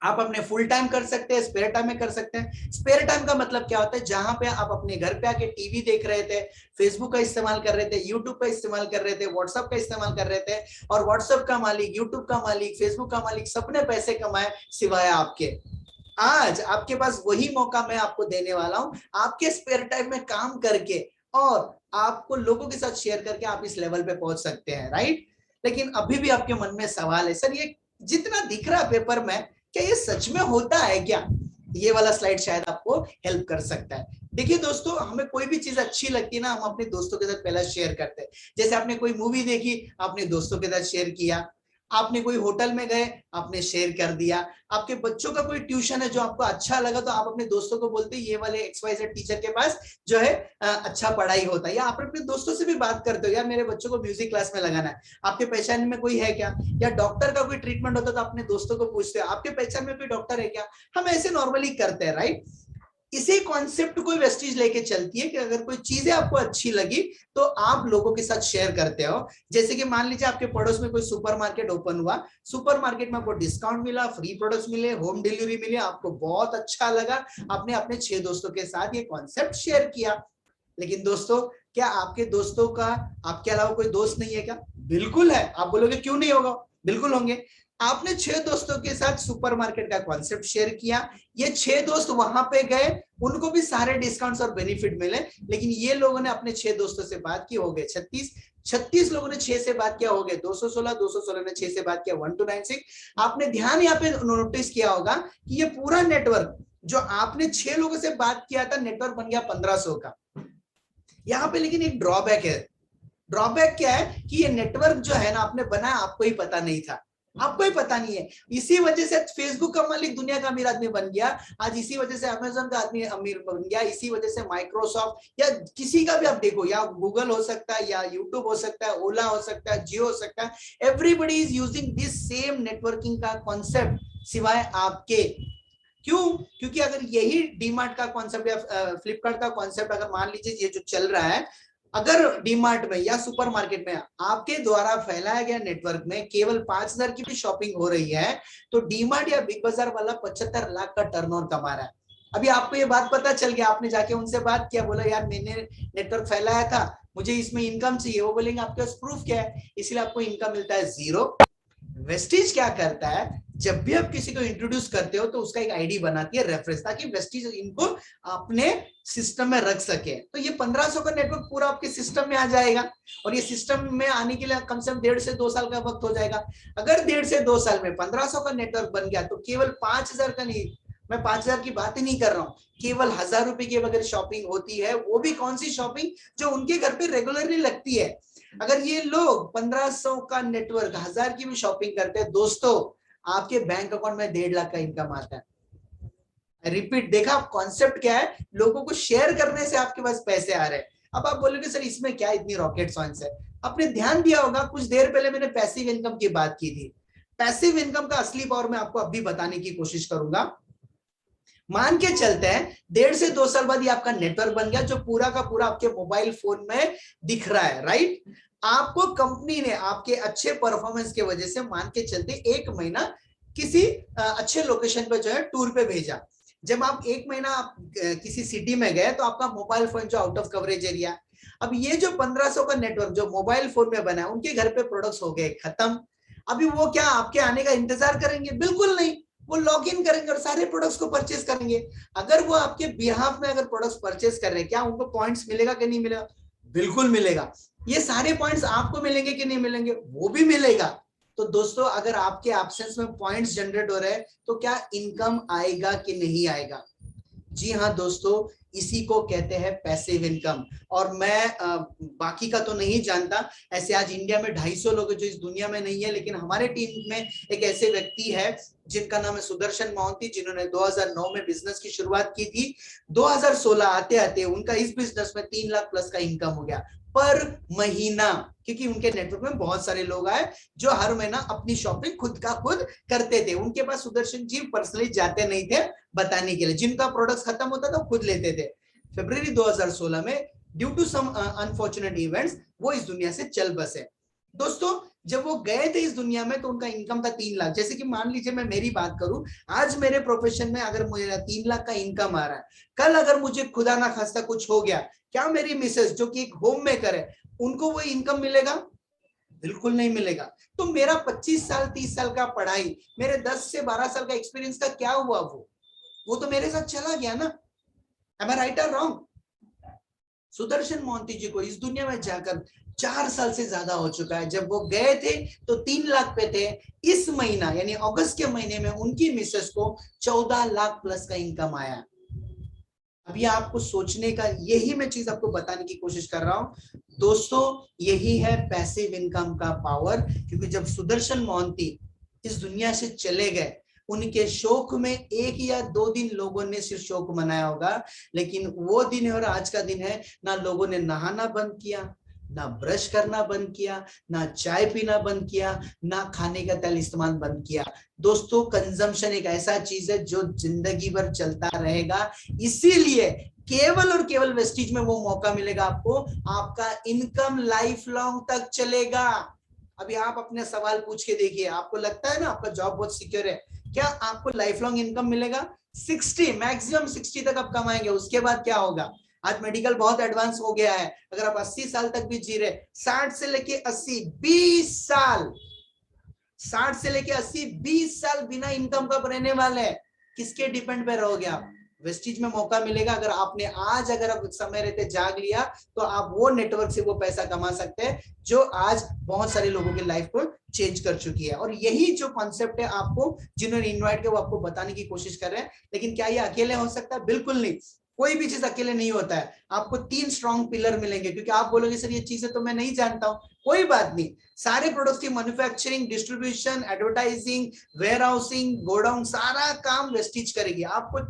आप अपने फुल टाइम कर सकते हैं, स्पेयर टाइम में कर सकते हैं। स्पेयर टाइम का मतलब क्या होता है, जहां पे आप अपने घर पे आके टीवी देख रहे थे, फेसबुक का इस्तेमाल कर रहे थे, यूट्यूब का इस्तेमाल कर रहे थे, व्हाट्सएप का इस्तेमाल कर रहे थे, और व्हाट्सएप का मालिक, यूट्यूब का मालिक, फेसबुक का मालिक सबने पैसे कमाए सिवाय आपके। आज आपके पास वही मौका मैं आपको देने वाला हूं, आपके स्पेयर टाइम में काम करके और आपको लोगों के साथ शेयर करके आप इस लेवल पे पहुंच सकते हैं, राइट। लेकिन अभी भी आपके मन में सवाल है सर ये जितना दिख रहा है पेपर में, क्या ये सच में होता है क्या। ये वाला स्लाइड शायद आपको हेल्प कर सकता है। देखिए दोस्तों, हमें कोई भी चीज अच्छी लगती है ना, हम अपने दोस्तों के साथ पहला शेयर करते हैं। जैसे आपने कोई मूवी देखी, आपने दोस्तों के साथ शेयर किया। आपने कोई होटल में गए, आपने शेयर कर दिया। आपके बच्चों का कोई ट्यूशन है जो आपको अच्छा लगा, तो आप अपने दोस्तों को बोलते ये वाले XYZ टीचर के पास जो है अच्छा पढ़ाई होता है। या आप अपने दोस्तों से भी बात करते हो, यार मेरे बच्चों को म्यूजिक क्लास में लगाना है, आपके पहचान में कोई है क्या। या डॉक्टर का कोई ट्रीटमेंट होता है तो अपने दोस्तों को पूछते हो आपके पहचान में कोई डॉक्टर है क्या। हम ऐसे नॉर्मली करते हैं, राइट। इसी कॉन्सेप्ट को वेस्टीज लेके चलती है कि अगर कोई चीजें आपको अच्छी लगी तो आप लोगों के साथ शेयर करते हो। जैसे कि मान लीजिए आपके पड़ोस में कोई सुपरमार्केट ओपन हुआ, सुपरमार्केट में आपको डिस्काउंट मिला, फ्री प्रोडक्ट्स मिले, होम डिलीवरी मिली, आपको बहुत अच्छा लगा, आपने अपने 6 दोस्तों के साथ ये कॉन्सेप्ट शेयर किया। लेकिन दोस्तों, क्या आपके दोस्तों का आपके अलावा कोई दोस्त नहीं है क्या। बिल्कुल है। आप बोलोगे क्यों नहीं होगा, बिल्कुल होंगे। आपने 6 दोस्तों के साथ सुपरमार्केट का कॉन्सेप्ट शेयर किया, ये 6 दोस्त वहां पे गए, उनको भी सारे डिस्काउंट्स और बेनिफिट मिले। लेकिन ये लोगों ने अपने 6 दोस्तों से बात की, हो गए 36 लोगों ने 6 से बात किया, हो गए 216 ने 6 से बात किया 1296। आपने ध्यान यहाँ पे नोटिस किया होगा कि ये पूरा नेटवर्क जो आपने 6 लोगों से बात किया था, नेटवर्क बन गया 1500 का। यहाँ पे लेकिन एक ड्रॉबैक है। ड्रॉबैक क्या है कि ये नेटवर्क जो है ना आपने बनाया, आपको ही पता नहीं था, आपको ही पता नहीं है। इसी वजह से फेसबुक का मालिक दुनिया का अमीर आदमी बन गया आज, इसी वजह से अमेज़न का आदमी अमीर बन गया, इसी वजह से माइक्रोसॉफ्ट या किसी का भी आप देखो, या गूगल हो सकता है, या यूट्यूब हो सकता है, ओला हो सकता है, जियो हो सकता है। Everybody is using this same networking का कॉन्सेप्ट सिवाय आपके। क्यों, क्योंकि अगर यही डीमार्ट का कॉन्सेप्ट या फ्लिपकार्ट का कॉन्सेप्ट अगर मान लीजिए ये जो चल रहा है, अगर डीमार्ट में या सुपरमार्केट में आपके द्वारा फैलाया गया नेटवर्क में केवल 5,000 की भी शॉपिंग हो रही है, तो डीमार्ट या बिग बाजार वाला 75 लाख का टर्नओवर कमा रहा है। अभी आपको ये बात पता चल गया, आपने जाके उनसे बात किया, बोला यार मैंने नेटवर्क फैलाया था, मुझे इसमें इनकम चाहिए। वो बोलेंगे आपके पास प्रूफ क्या है, इसलिए आपको इनकम मिलता है 0। वेस्टीज क्या करता है, जब भी आप किसी को इंट्रोड्यूस करते हो तो उसका एक आईडी बनाती है रेफरेंस, ताकि वेस्टीज इनको अपने सिस्टम में रख सके। तो ये 1500 का नेटवर्क पूरा आपके सिस्टम में आ जाएगा, और ये सिस्टम में आने के लिए कम से कम 1.5 से 2 साल का वक्त हो जाएगा। अगर 1.5 से 2 साल में 1500 का नेटवर्क बन गया तो केवल 5000 का नहीं, मैं 5000 की बात ही नहीं कर रहा हूं, केवल 1000 रुपए की अगर शॉपिंग होती है, वो भी कौन सी शॉपिंग जो उनके घर पे रेगुलरली लगती है। अगर ये लोग 1500 का नेटवर्क 1000 की भी शॉपिंग करते हैं दोस्तों, आपके बैंक अकाउंट में 1.5 लाख का इनकम आता है। रिपीट, देखा कॉन्सेप्ट क्या है, लोगों को शेयर करने से आपके पास पैसे आ रहे हैं। अब आप बोलोगे सर इसमें क्या इतनी रॉकेट साइंस है। आपने ध्यान दिया होगा कुछ देर पहले मैंने पैसिव इनकम की बात की थी। पैसिव इनकम का असली पावर मैं आपको अभी बताने की कोशिश करूंगा। मान के चलते हैं 1.5 से 2 साल बाद ये आपका नेटवर्क बन गया जो पूरा का पूरा आपके मोबाइल फोन में दिख रहा है, राइट। आपको कंपनी ने आपके अच्छे परफॉर्मेंस की वजह से मान के चलते 1 महीना किसी अच्छे लोकेशन पे जो है टूर पे भेजा। जब आप 1 महीना आप किसी सिटी में गए तो आपका मोबाइल फोन जो आउट ऑफ कवरेज एरिया, अब ये जो 1500 का नेटवर्क जो मोबाइल फोन में बना है उनके घर पे प्रोडक्ट्स हो गए खत्म। अभी वो क्या आपके आने का इंतजार करेंगे? बिल्कुल नहीं, वो लॉग इन करेंगे और सारे प्रोडक्ट्स को परचेज करेंगे। अगर वो आपके बिहाफ में अगर प्रोडक्ट्स परचेज कर रहे हैं, क्या उनको पॉइंट्स मिलेगा कि नहीं मिलेगा? बिल्कुल मिलेगा। ये सारे पॉइंट्स आपको मिलेंगे कि नहीं मिलेंगे? वो भी मिलेगा। तो दोस्तों अगर आपके एब्सेंस में पॉइंट्स जनरेट हो रहे हैं तो क्या इनकम आएगा कि नहीं आएगा? जी हाँ दोस्तों, इसी को कहते हैं पैसिव इनकम। और मैं बाकी का तो नहीं जानता, ऐसे आज इंडिया में 250 लोग जो इस दुनिया में नहीं है, लेकिन हमारे टीम में एक ऐसे व्यक्ति है जिनका नाम है सुदर्शन मोहंती, जिन्होंने 2009 में बिजनेस की शुरुआत की थी। 2016 आते आते उनका इस बिजनेस में 3 लाख प्लस का इनकम हो गया पर महीना, क्योंकि उनके नेटवर्क में बहुत सारे लोग आए जो हर महीना अपनी शॉपिंग खुद का खुद करते थे। उनके पास सुदर्शन जी पर्सनली जाते नहीं थे बताने के लिए, जिनका प्रोडक्ट खत्म होता था खुद लेते थे। फरवरी 2016 में due to some unfortunate events वो इस दुनिया से चल बसे। दोस्तों जब वो गए थे इस दुनिया में तो उनका इनकम था 3 लाख। जैसे कि मान लीजिए मैं मेरी बात करूं, आज मेरे प्रोफेशन में अगर मुझे 3 लाख का इनकम आ रहा है, कल अगर मुझे खुदा ना खास्ता कुछ हो गया, क्या मेरी मिसेस जो कि एक होम मेकर है उनको वो इनकम मिलेगा? बिल्कुल नहीं मिलेगा। तो मेरा 25 साल 30 साल का पढ़ाई, मेरे 10 से 12 साल का एक्सपीरियंस का क्या हुआ? वो तो मेरे साथ चला गया ना। Am I right or wrong? Sudarshan Mohanty जी को इस दुनिया में जाकर 4 साल से ज्यादा हो चुका है। जब वो गए थे तो 3 लाख पे थे। इस महीना यानी अगस्त के महीने में उनकी मिसेस को 14 लाख प्लस का इनकम आया। अभी आपको सोचने का, यही मैं चीज आपको बताने की कोशिश कर रहा हूं दोस्तों, यही है पैसिव इनकम का पावर। क्योंकि जब सुदर्शन मोहंती इस दुनिया से चले गए, उनके शोक में 1 या 2 दिन लोगों ने सिर्फ शोक मनाया होगा, लेकिन वो दिन है और आज का दिन है, ना लोगों ने नहाना बंद किया, ना ब्रश करना बंद किया, ना चाय पीना बंद किया, ना खाने का तेल इस्तेमाल बंद किया। दोस्तों कंजम्पशन एक ऐसा चीज है जो जिंदगी भर चलता रहेगा, इसीलिए केवल और केवल वेस्टिज में वो मौका मिलेगा आपको, आपका इनकम लाइफ लॉन्ग तक चलेगा। अभी आप अपने सवाल पूछ के देखिए, आपको लगता है ना आपका जॉब बहुत सिक्योर है, क्या आपको लाइफ लॉन्ग इनकम मिलेगा? 60 मैक्सिमम 60 तक आप कमाएंगे, उसके बाद क्या होगा? आज मेडिकल बहुत एडवांस हो गया है, अगर आप 80 साल तक भी जी रहे, 60 से लेके 80 20 साल, 60 से लेके 80 20 साल बिना इनकम का रहने वाले हैं। किसके डिपेंड पे रहोगे आप? वेस्टिज में मौका मिलेगा। अगर आपने आज अगर आप समय रहते जाग लिया तो आप वो नेटवर्क से वो पैसा कमा सकते हैं जो आज बहुत सारे लोगों की लाइफ को चेंज कर चुकी है। और यही जो कॉन्सेप्ट है आपको जिन्होंने इन्वाइट किया वो आपको बताने की कोशिश कर रहे हैं। लेकिन क्या ये अकेले हो सकता है? बिल्कुल नहीं, कोई भी चीज अकेले नहीं होता है। आपको 3 स्ट्रॉन्ग पिलर मिलेंगे, क्योंकि आप बोलोगे सर ये चीजें तो मैं नहीं जानता हूं। कोई बात नहीं, सारे प्रोडक्ट्स की manufacturing, distribution, advertising, warehousing, godown, सारा काम वेस्टिज करेगी। आपको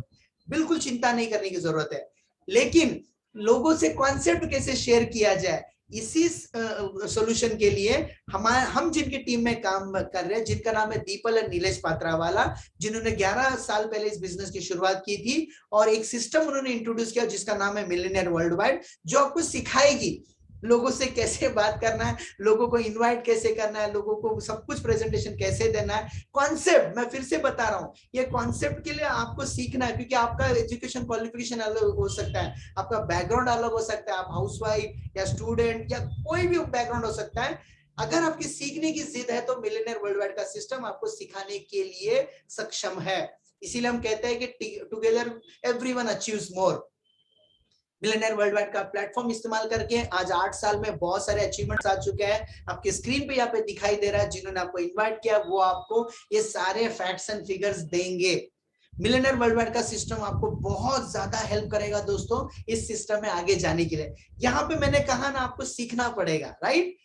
बिल्कुल चिंता नहीं करने की जरूरत है। लेकिन लोगों से कॉन्सेप्ट कैसे शेयर किया जाए, इसी सॉल्यूशन के लिए हम जिनकी टीम में काम कर रहे हैं, जिनका नाम है दीपल और नीलेश पात्रावाला, जिन्होंने 11 साल पहले इस बिजनेस की शुरुआत की थी और एक सिस्टम उन्होंने इंट्रोड्यूस किया जिसका नाम है मिलियनेयर वर्ल्ड वाइड, जो आपको सिखाएगी लोगों से कैसे बात करना है, लोगों को इनवाइट कैसे करना है, लोगों को सब कुछ प्रेजेंटेशन कैसे देना है। कॉन्सेप्ट मैं फिर से बता रहा हूं, ये कॉन्सेप्ट के लिए आपको सीखना है, क्योंकि आपका एजुकेशन क्वालिफिकेशन अलग हो सकता है, आपका बैकग्राउंड अलग हो सकता है, आप हाउसवाइफ या स्टूडेंट या कोई भी बैकग्राउंड हो सकता है। अगर आपकी सीखने की जिद है तो मिलियनेयर वर्ल्ड वाइड का सिस्टम आपको सिखाने के लिए सक्षम है। इसीलिए हम कहते हैं कि टुगेदर एवरीवन अचीव्स मोर। मिलियनेयर वर्ल्ड वाइड का प्लेटफॉर्म इस्तेमाल करके आज 8 साल में बहुत सारे अचीवमेंट्स आ चुके हैं। आपके स्क्रीन पे यहाँ पे दिखाई दे रहा है, जिन्होंने आपको इनवाइट किया वो आपको ये सारे फैक्ट्स एंड फिगर्स देंगे। मिलियनेयर वर्ल्ड वाइड का सिस्टम आपको बहुत ज्यादा हेल्प करेगा दोस्तों इस सिस्टम में आगे जाने के लिए। यहाँ पे मैंने कहा ना आपको सीखना पड़ेगा, राइट?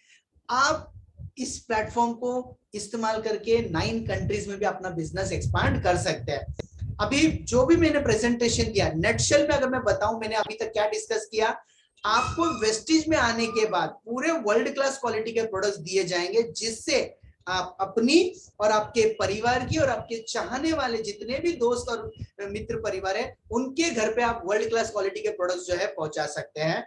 आप इस प्लेटफॉर्म को इस्तेमाल करके 9 कंट्रीज में भी अपना बिजनेस एक्सपांड कर सकते हैं। अभी जो भी मैंने प्रेजेंटेशन दिया, नेटशेल में अगर मैं बताऊं मैंने अभी तक क्या डिस्कस किया, आपको वेस्टिज में आने के बाद पूरे वर्ल्ड क्लास क्वालिटी के प्रोडक्ट्स दिए जाएंगे, जिससे आप अपनी और आपके परिवार की और आपके चाहने वाले जितने भी दोस्त और मित्र परिवार है उनके घर पे आप वर्ल्ड क्लास क्वालिटी के प्रोडक्ट्स जो है पहुंचा सकते हैं।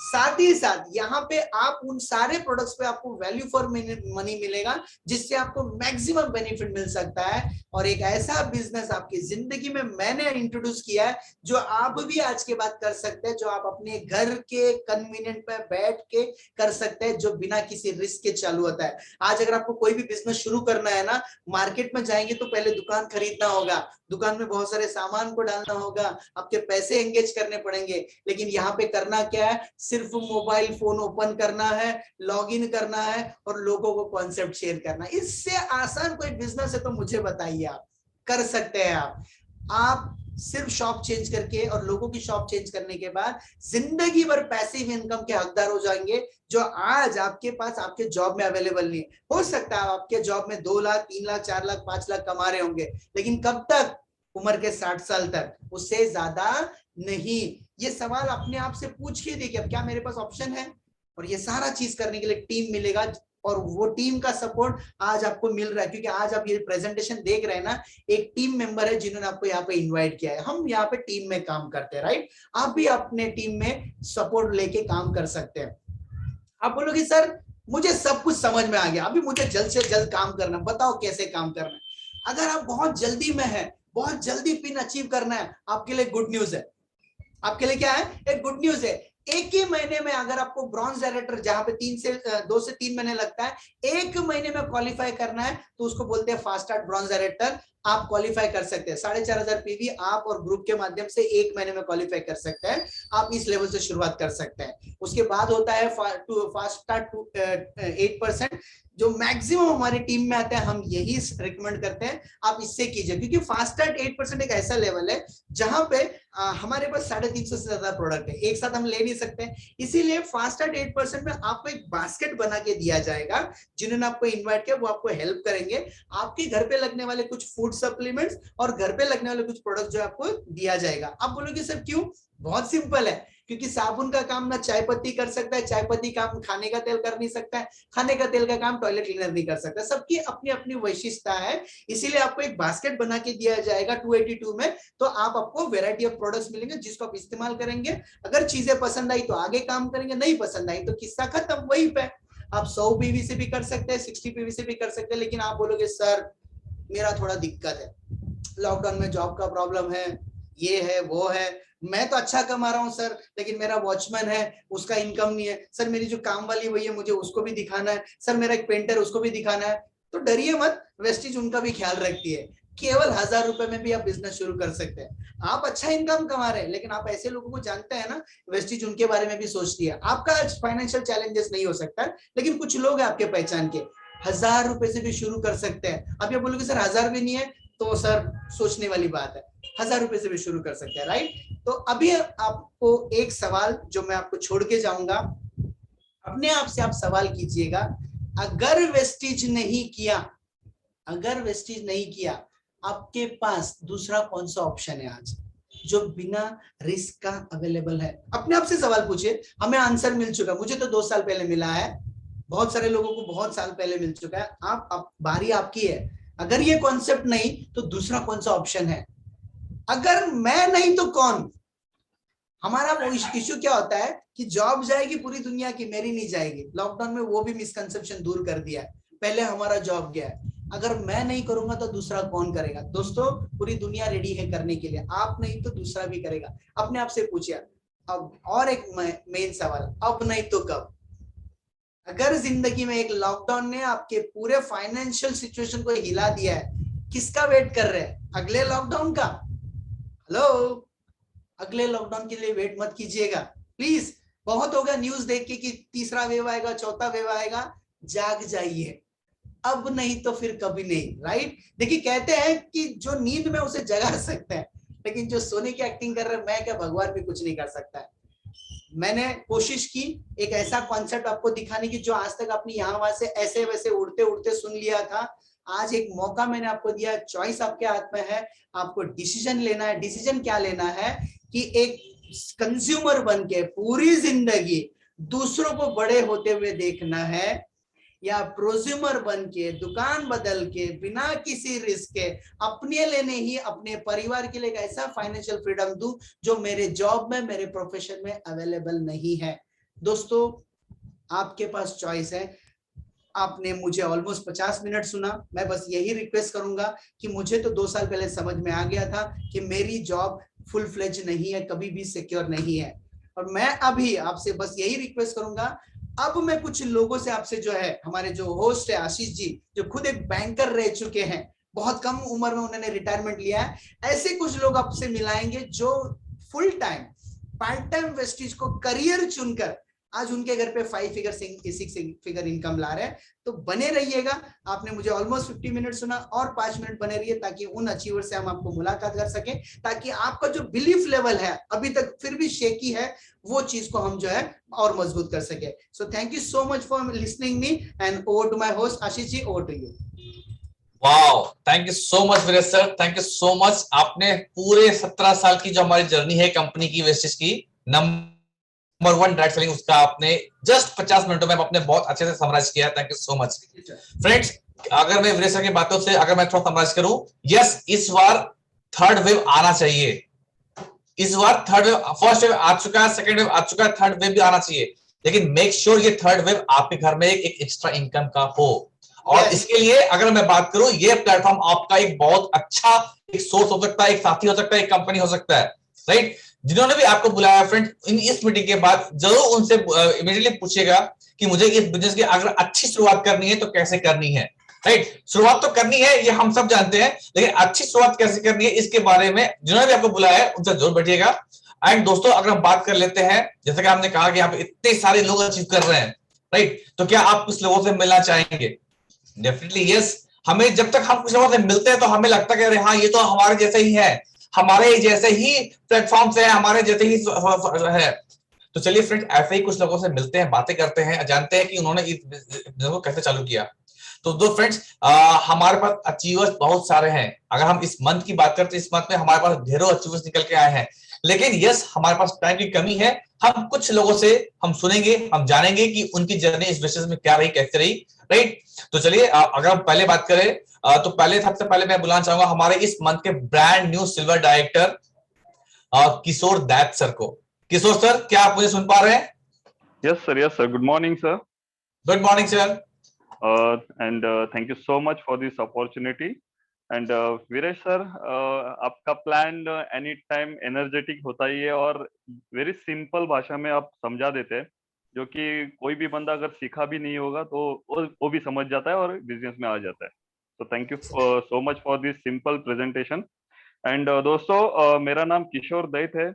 साथ ही साथ यहाँ पे आप उन सारे प्रोडक्ट्स पे आपको वैल्यू फॉर मनी मिलेगा, जिससे आपको मैक्सिमम बेनिफिट मिल सकता है। और एक ऐसा बिजनेस आपकी जिंदगी में मैंने इंट्रोड्यूस किया है जो आप भी आज के बाद कर सकते हैं, जो आप अपने घर के कन्वीनियंट पे बैठ के कर सकते हैं, जो बिना किसी रिस्क के चालू होता है। आज अगर आपको कोई भी बिजनेस शुरू करना है ना, मार्केट में जाएंगे तो पहले दुकान खरीदना होगा, दुकान में बहुत सारे सामान को डालना होगा, आपके पैसे एंगेज करने पड़ेंगे। लेकिन यहाँ पे करना क्या है, सिर्फ मोबाइल फोन ओपन करना है, लॉगिन करना है और लोगों को कॉन्सेप्ट शेयर करना है। इससे आसान कोई बिजनेस है तो मुझे बताइए, आप कर सकते हैं। आप सिर्फ शॉप चेंज करके और लोगों की शॉप चेंज करने के बाद जिंदगी भर पैसिव इनकम के हकदार हो जाएंगे, जो आज आपके पास आपके जॉब में अवेलेबल नहीं है। हो सकता है आपके जॉब में 2 लाख 3 लाख 4 लाख 5 लाख कमा रहे होंगे, लेकिन कब तक, उम्र के 60 साल तक, उससे ज्यादा नहीं। ये सवाल अपने आप से पूछ के देखिए, अब क्या मेरे पास ऑप्शन है? और ये सारा चीज करने के लिए टीम मिलेगा, और वो टीम का सपोर्ट आज आपको मिल रहा है, क्योंकि आज आप ये प्रेजेंटेशन देख रहे हैं ना, एक टीम मेंबर है जिन्होंने आपको यहाँ पे इनवाइट किया है। हम यहाँ पे टीम में काम करते हैं, राइट? आप भी अपने टीम में सपोर्ट लेके काम कर सकते हैं। आप बोलोगे सर मुझे सब कुछ समझ में आ गया, अभी मुझे जल्द से जल्द काम करना, बताओ कैसे काम करना है। अगर आप बहुत जल्दी में है, बहुत जल्दी पिन अचीव करना है, आपके लिए गुड न्यूज है। आपके लिए क्या है? एक गुड न्यूज है। एक ही महीने में अगर आपको ब्रॉन्ज डायरेक्टर, जहां पे 2 से 3 महीने लगता है, 1 महीने में क्वालिफाई करना है, तो उसको बोलते हैं फास्ट स्टार्ट ब्रॉन्ज डायरेक्टर। आप क्वालिफाई कर सकते हैं 4,500 पीवी आप और ग्रुप के माध्यम से 1 महीने में क्वालिफाई कर सकते हैं। आप इस लेवल से शुरुआत कर सकते हैं। उसके बाद होता है फास्ट स्टार्ट 8%, जो मैक्सिमम हमारी टीम में आता है, हम यही रिकमेंड करते हैं आप इससे कीजिए, क्योंकि फास्ट स्टार्ट 8% एक ऐसा लेवल है जहां पे हमारे पास 350 से ज्यादा प्रोडक्ट है, एक साथ हम ले नहीं सकते। इसीलिए फास्ट स्टार्ट 8% में आपको एक बास्केट बना के दिया जाएगा, जिन्होंने आपको इन्वाइट किया वो आपको हेल्प करेंगे। आपके घर पे लगने वाले कुछ फूड सप्लीमेंट्स और घर पे लगने वाले कुछ प्रोडक्ट जो आपको दिया जाएगा। आप बोलोगे सर क्यों? बहुत सिंपल है, क्योंकि साबुन का काम ना चाय पत्ती कर सकता है, चाय पत्ती काम खाने का तेल कर नहीं सकता है, खाने का तेल का काम टॉयलेट क्लीनर नहीं कर सकता। सबकी अपनी अपनी विशिष्टता है, इसीलिए आपको एक बास्केट बना के दिया जाएगा 282 में। तो आपको वैरायटी ऑफ प्रोडक्ट्स मिलेंगे जिसको आप इस्तेमाल करेंगे। अगर चीजें पसंद आई तो आगे काम करेंगे, नहीं पसंद आई तो किस्सा खत्म, वहीं पे। आप 100 पीवी से भी कर सकते हैं, 60 पीवी से भी कर सकते हैं। लेकिन आप बोलोगे सर मेरा थोड़ा दिक्कत है, लॉकडाउन में जॉब का प्रॉब्लम है, ये है वो है, मैं तो अच्छा कमा रहा हूं सर, लेकिन मेरा वॉचमैन है उसका इनकम नहीं है सर, मेरी जो काम वाली वही है मुझे उसको भी दिखाना है सर, मेरा एक पेंटर उसको भी दिखाना है। तो डरिए मत, वेस्टिज उनका भी ख्याल रखती है। केवल 1000 रुपए में भी आप बिजनेस शुरू कर सकते हैं। आप अच्छा इनकम कमा रहे हैं, लेकिन आप ऐसे लोगों को जानते हैं ना, वेस्टिज उनके बारे में भी सोचती है। आपका आज फाइनेंशियल चैलेंजेस नहीं हो सकता, लेकिन कुछ लोग हैं आपके पहचान के, 1000 रुपए से भी शुरू कर सकते हैं। अब ये बोलोगे सर 1000 भी नहीं है, तो सर सोचने वाली बात है, 1000 रुपए से भी शुरू कर सकते हैं, राइट? तो अभी आपको एक सवाल जो मैं आपको छोड़ के जाऊंगा, अपने आप से आप सवाल कीजिएगा, अगर वेस्टिज नहीं किया, अगर वेस्टिज नहीं किया, आपके पास दूसरा कौन सा ऑप्शन है आज जो बिना रिस्क का अवेलेबल है? अपने आप से सवाल पूछिए। हमें आंसर मिल चुका, मुझे तो 2 साल पहले मिला है, बहुत सारे लोगों को बहुत साल पहले मिल चुका है। आप बारी आपकी है। अगर ये कॉन्सेप्ट नहीं तो दूसरा कौन सा ऑप्शन है? अगर मैं नहीं तो कौन? हमारा वो इश्यू क्या होता है कि जॉब जाएगी पूरी दुनिया की, मेरी नहीं जाएगी। लॉकडाउन में वो भी मिसकंसेप्शन दूर कर दिया है, पहले हमारा जॉब गया है, अगर मैं नहीं करूंगा तो दूसरा कौन करेगा? दोस्तों पूरी दुनिया रेडी है करने के लिए, आप नहीं तो दूसरा भी करेगा। अपने आप से पूछिए। अब और एक मेन सवाल, अब नहीं तो कब? अगर जिंदगी में एक लॉकडाउन ने आपके पूरे फाइनेंशियल सिचुएशन को हिला दिया है, किसका वेट कर रहे हैं? अगले लॉकडाउन का? हेलो, अगले लॉकडाउन के लिए वेट मत कीजिएगा प्लीज। बहुत होगा न्यूज देख के कि तीसरा वेव आएगा, चौथा वेव आएगा। जाग जाइए, अब नहीं तो फिर कभी नहीं, राइट? देखिए कहते हैं कि जो नींद में उसे जगा सकते हैं, लेकिन जो सोने की एक्टिंग कर रहे हैं, मैं क्या भगवान भी कुछ नहीं कर सकता है। मैंने कोशिश की एक ऐसा कॉन्सेप्ट आपको दिखाने की जो आज तक आपने यहाँ वहां से ऐसे वैसे उड़ते उड़ते सुन लिया था। आज एक मौका मैंने आपको दिया, चॉइस आपके हाथ में है, आपको डिसीजन लेना है। डिसीजन क्या लेना है कि एक कंज्यूमर बन के पूरी जिंदगी दूसरों को बड़े होते हुए देखना है, या प्रोज्यूमर बन के दुकान बदल के बिना किसी रिस्क के अपने लिए नहीं अपने परिवार के लिए एक ऐसा फाइनेंशियल फ्रीडम दूं जो मेरे जॉब में मेरे प्रोफेशन में अवेलेबल नहीं है। दोस्तों आपके पास चॉइस है। आपने मुझे ऑलमोस्ट 50 मिनट सुना। मैं बस यही रिक्वेस्ट करूंगा कि मुझे तो 2 साल पहले समझ में आ गया था कि मेरी जॉब फुल फ्लेज नहीं है, कभी भी सिक्योर नहीं है। और मैं अभी आपसे बस यही रिक्वेस्ट करूंगा, अब मैं कुछ लोगों से आपसे जो है, हमारे जो होस्ट है आशीष जी, जो खुद एक बैंकर रह चुके हैं, बहुत कम उम्र में उन्होंने रिटायरमेंट लिया है, ऐसे कुछ लोग आपसे मिलाएंगे जो full time part time wastage को करियर चुनकर आज उनके घर पे 5 फिगर 6 फिगर इनकम ला रहे हैं। तो बने रहिएगा। आपने मुझे ऑलमोस्ट 50 मिनट सुना, और 5 मिनट बने रहिए ताकि उन अचीवर से हम आपको मुलाकात कर सके, ताकि आपका जो बिलीफ लेवल है अभी तक फिर भी शेकी है, वो चीज को हम जो है और मजबूत कर सके। So thank you so much for listening me, and over to my host Ashish ji, over to you. Wow, thank you so much Viresh sir, thank you so much. आपने पूरे 17 साल की जो हमारी जर्नी है कंपनी की वेस्टेज की, नंबर 1 डायरेक्ट सेलिंग, उसका आपने जस्ट 50 मिनटों में आपने बहुत अच्छे से समराइज किया। Thank you so much friends. अगर मैं वीरेश सर की बातों से अगर मैं थोड़ा समराइज करूं, यस, इस बार थर्ड वेव आना चाहिए। इस बार थर्ड वेव, फर्स्ट वेव आ चुका है, सेकंड वेव आ चुका है, थर्ड वेव भी आना चाहिए, लेकिन मेक श्योर ये थर्ड वेव आपके घर में एक एक्स्ट्रा इनकम का हो। और इसके लिए अगर मैं बात करूं, ये प्लेटफॉर्म आपका एक बहुत अच्छा एक सोर्स हो सकता है, एक साथी हो सकता है, एक कंपनी हो सकता है, राइट। जिन्होंने भी आपको बुलाया फ्रेंड, इस मीटिंग के बाद जरूर उनसे इमीडिएटली पूछेगा कि मुझे इस बिजनेस की अगर अच्छी शुरुआत करनी है तो कैसे करनी है, राइट। शुरुआत तो करनी है, ये हम सब जानते हैं, लेकिन अच्छी शुरुआत कैसे करनी है इसके बारे में जिन्होंने भी आपको बुलाया है उनसे जरूर बैठिएगा। एंड दोस्तों, अगर हम बात कर लेते हैं, जैसे कि आपने कहा कि यहाँ पे इतने सारे लोग अचीव कर रहे हैं, राइट, तो क्या आप कुछ लोगों से मिलना चाहेंगे? Definitely yes. हमें जब तक हम कुछ लोगों से मिलते हैं तो हमें लगता है कि अरे हाँ, ये तो हमारे जैसे ही है, हमारे जैसे ही प्लेटफॉर्म से है, हमारे जैसे ही है। तो चलिए फ्रेंड्स, ऐसे ही कुछ लोगों से मिलते हैं, बातें करते हैं, जानते हैं कि उन्होंने इस बिजनेस को कैसे चालू किया। तो दो फ्रेंड्स, हमारे पास अचीवर्स बहुत सारे हैं। अगर हम इस मंथ की बात करते हैं, इस मंथ में हमारे पास ढेरों अचीवर्स निकल के आए हैं, लेकिन यस, हमारे पास टाइम की कमी है। हम कुछ लोगों से हम सुनेंगे, हम जानेंगे कि उनकी जर्नी इस बिजनेस में क्या रही, कैसे रही, राइट। तो चलिए, अगर हम पहले बात करें, तो पहले सबसे पहले मैं बुलाना चाहूंगा हमारे इस मंथ के ब्रांड न्यू सिल्वर डायरेक्टर किशोर दैत सर को। किशोर सर, क्या आप मुझे सुन पा रहे हैं? Yes sir, good morning sir. Good morning sir. And thank you so much for this opportunity. And Viresh sir, आपका प्लान एनी टाइम एनर्जेटिक होता ही है, और वेरी सिंपल भाषा में आप समझा देते हैं, जो कि कोई भी बंदा अगर सीखा भी नहीं होगा तो वो भी समझ जाता है और बिजनेस में आ जाता है। तो thank you so much for this simple presentation. And दोस्तों, मेरा नाम किशोर दैत है।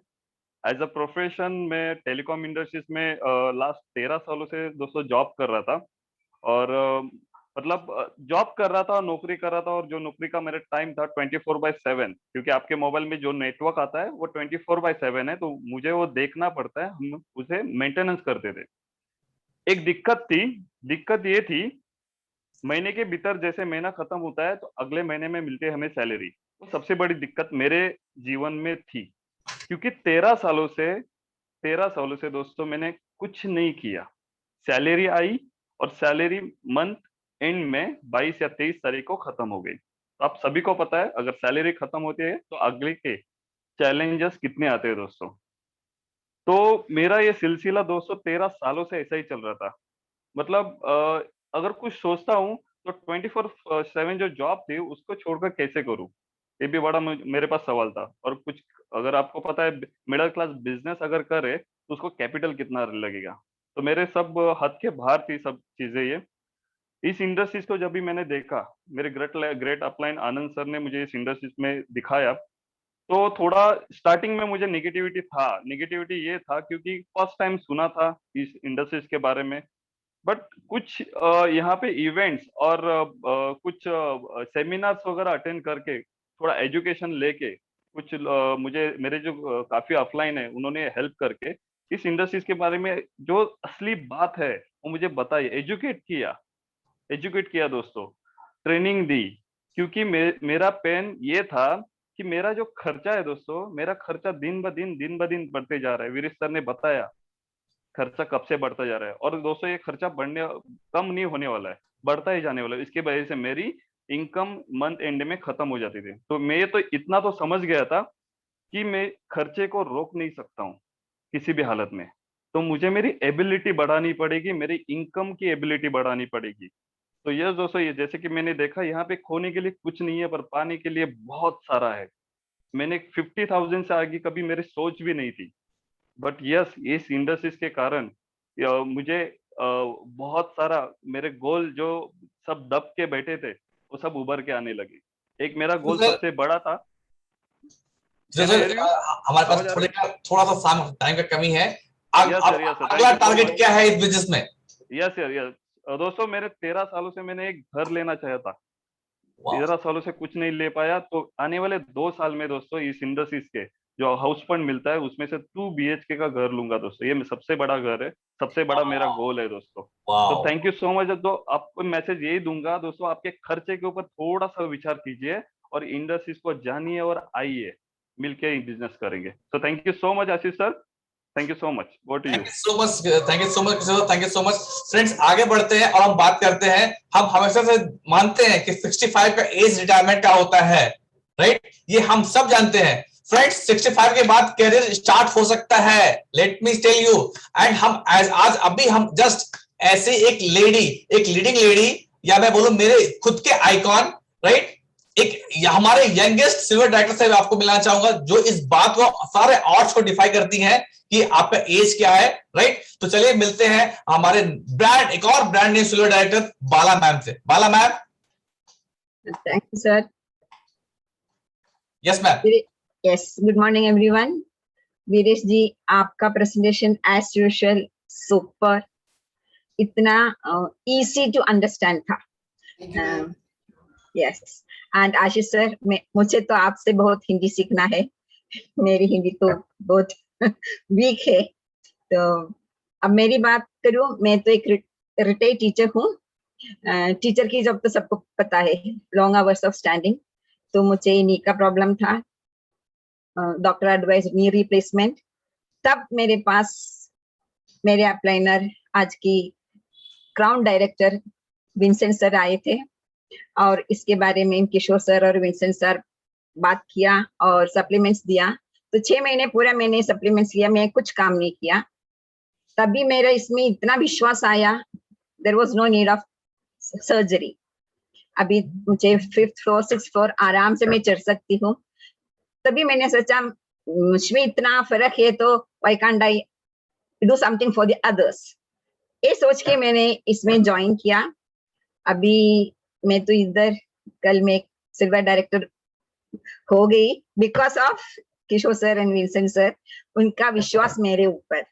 एज अ प्रोफेशन मैं टेलीकॉम इंडस्ट्रीज में लास्ट 13 सालों से दोस्तों जॉब कर रहा था। और मतलब जॉब कर रहा था, नौकरी कर रहा था, और जो नौकरी का मेरा टाइम था 24/7, क्योंकि आपके मोबाइल में जो नेटवर्क आता है वो 24/7 है, तो मुझे वो देखना पड़ता है, हम उसे मेंटेनेंस करते थे। एक दिक्कत ये थी, महीने के भीतर जैसे महीना खत्म होता है तो अगले महीने में मिलती है हमें सैलरी। वो सबसे बड़ी दिक्कत मेरे जीवन में थी, क्योंकि 13 सालों से दोस्तों मैंने कुछ नहीं किया। सैलरी आई, और सैलरी मंथ एंड में 22 या 23 तारीख को खत्म हो गई। तो आप सभी को पता है, अगर सैलरी खत्म होती है तो अगले के चैलेंजेस कितने आते हैं दोस्तों। तो मेरा ये सिलसिला दोस्तों 13 सालों से ऐसा ही चल रहा था। मतलब अगर कुछ सोचता हूँ तो 24/7 जो जॉब थी उसको छोड़कर कैसे करूँ, ये भी बड़ा मेरे पास सवाल था। और कुछ, अगर आपको पता है, मिडिल क्लास बिजनेस अगर करे तो उसको कैपिटल कितना लगेगा, तो मेरे सब हद के बाहर थी सब चीजें। ये इस इंडस्ट्रीज को जब भी मैंने देखा, मेरे ग्रेट अपलाइन आनंद सर ने मुझे इस इंडस्ट्रीज में दिखाया, तो थोड़ा स्टार्टिंग में मुझे निगेटिविटी ये था, क्योंकि फर्स्ट टाइम सुना था इस इंडस्ट्रीज के बारे में। बट कुछ यहाँ पे इवेंट्स और कुछ सेमिनार्स वगैरह अटेंड करके, थोड़ा एजुकेशन लेके, कुछ मुझे मेरे जो काफी ऑफलाइन है उन्होंने हेल्प करके इस इंडस्ट्रीज के बारे में जो असली बात है वो मुझे बताई, एजुकेट किया दोस्तों, ट्रेनिंग दी। क्योंकि मेरा पेन ये था कि मेरा जो खर्चा है दोस्तों, मेरा खर्चा दिन ब दिन बढ़ते जा रहा है। वीरेश सर ने बताया खर्चा कब से बढ़ता जा रहा है, और दोस्तों ये खर्चा कम नहीं होने वाला है, बढ़ता ही जाने वाला है। इसके वजह से मेरी इनकम मंथ एंड में खत्म हो जाती थी। तो मैं तो इतना तो समझ गया था कि मैं खर्चे को रोक नहीं सकता हूँ किसी भी हालत में। तो मुझे मेरी एबिलिटी बढ़ानी पड़ेगी, मेरी इनकम की एबिलिटी बढ़ानी पड़ेगी। तो यस दोस्तों, ये जैसे कि मैंने देखा यहाँ पे खोने के लिए कुछ नहीं है, पर पाने के लिए बहुत सारा है। मैंने 50,000 से आगे कभी मेरी सोच भी नहीं थी, बट यस इस इंडस्ट्रीज के कारण मुझे बहुत सारा मेरे गोल जो सब दब के बैठे थे वो सब उभर के आने लगे। एक मेरा गोल सबसे बड़ा था। हमारे पास थोड़ा सा टाइम का कमी है। अगला टारगेट क्या है इस बिजनेस में? यस यस दोस्तों, मेरे 13 सालों से मैंने एक घर लेना चाहा था, 13 सालों से कुछ नहीं ले पाया। तो आने वाले 2 साल में दोस्तों इस इंडस्ट्रीज के जो हाउस फंड मिलता है उसमें से 2 BHK का घर लूंगा दोस्तों। ये सबसे बड़ा घर है, सबसे बड़ा मेरा गोल है दोस्तों। तो थैंक यू सो मच। तो आपको मैसेज यही दूंगा दोस्तों, आपके खर्चे के ऊपर थोड़ा सा विचार कीजिए और इंडस्ट्रीज को जानिए और आइए, मिलके बिजनेस करेंगे। तो thank you so much Ashish sir, thank you so much. Go to you. Thank you so much friends. आगे बढ़ते हैं और हम बात करते हैं। हम हमेशा से मानते हैं कि 65 का एज रिटायरमेंट का होता है, राइट? ये हम सब जानते हैं फ्रेंड्स। 65 के बाद करियर स्टार्ट हो सकता है, let me tell you. And हम आज अभी हम जस्ट ऐसे एक लीडिंग लेडी, या मैं बोलूं मेरे खुद के आइकॉन, राइट, एक हमारे यंगेस्ट सिल्वर डायरेक्टर से आपको मिलना चाहूंगा, जो इस बात को सारे ऑड्स को डिफाई करती हैं कि आपका एज क्या है, राइट? तो चलिए मिलते हैं हमारे एक और brand new silver director Bala ma'am से। Bala ma'am. Thank you sir. Yes ma'am. Yes, good morning everyone. Veeresh ji, आपका प्रेजेंटेशन एज यूजुअल सुपर, इतना इजी टू अंडरस्टैंड था। यस, एंड आशीष सर, मुझे तो आपसे बहुत हिंदी सीखना है, मेरी हिंदी तो बहुत वीक है। तो अब मेरी बात करूं, मैं तो एक रिटायर्ड टीचर हूँ। टीचर की जॉब तो सबको पता है, लॉन्ग आवर्स ऑफ स्टैंडिंग। तो मुझे नी का प्रॉब्लम था, डॉक्टर एडवाइज नी रिप्लेसमेंट। तब मेरे पास मेरे अपलाइनर, आज की क्राउन डायरेक्टर विंसेंट सर आए थे, और इसके बारे में किशोर सर और विंसेंट सर बात किया और सप्लीमेंट्स दिया। तो 6 महीने पूरा मैंने सप्लीमेंट्स लिया, मैं कुछ काम नहीं किया। तभी मेरा इसमें इतना विश्वास आया, there was no need of surgery. अभी मुझे 5th फ्लोर 6th फ्लोर आराम से मैं चढ़ सकती हूँ। तभी मैंने सोचा मुझमें इतना फर्क है तो why can't I do something for the others. ये सोच के मैंने इसमें ज्वाइन किया। अभी मैं तो इधर कल में सिल्वर डायरेक्टर हो गई because of Kishore sir and Vincent sir. उनका विश्वास मेरे ऊपर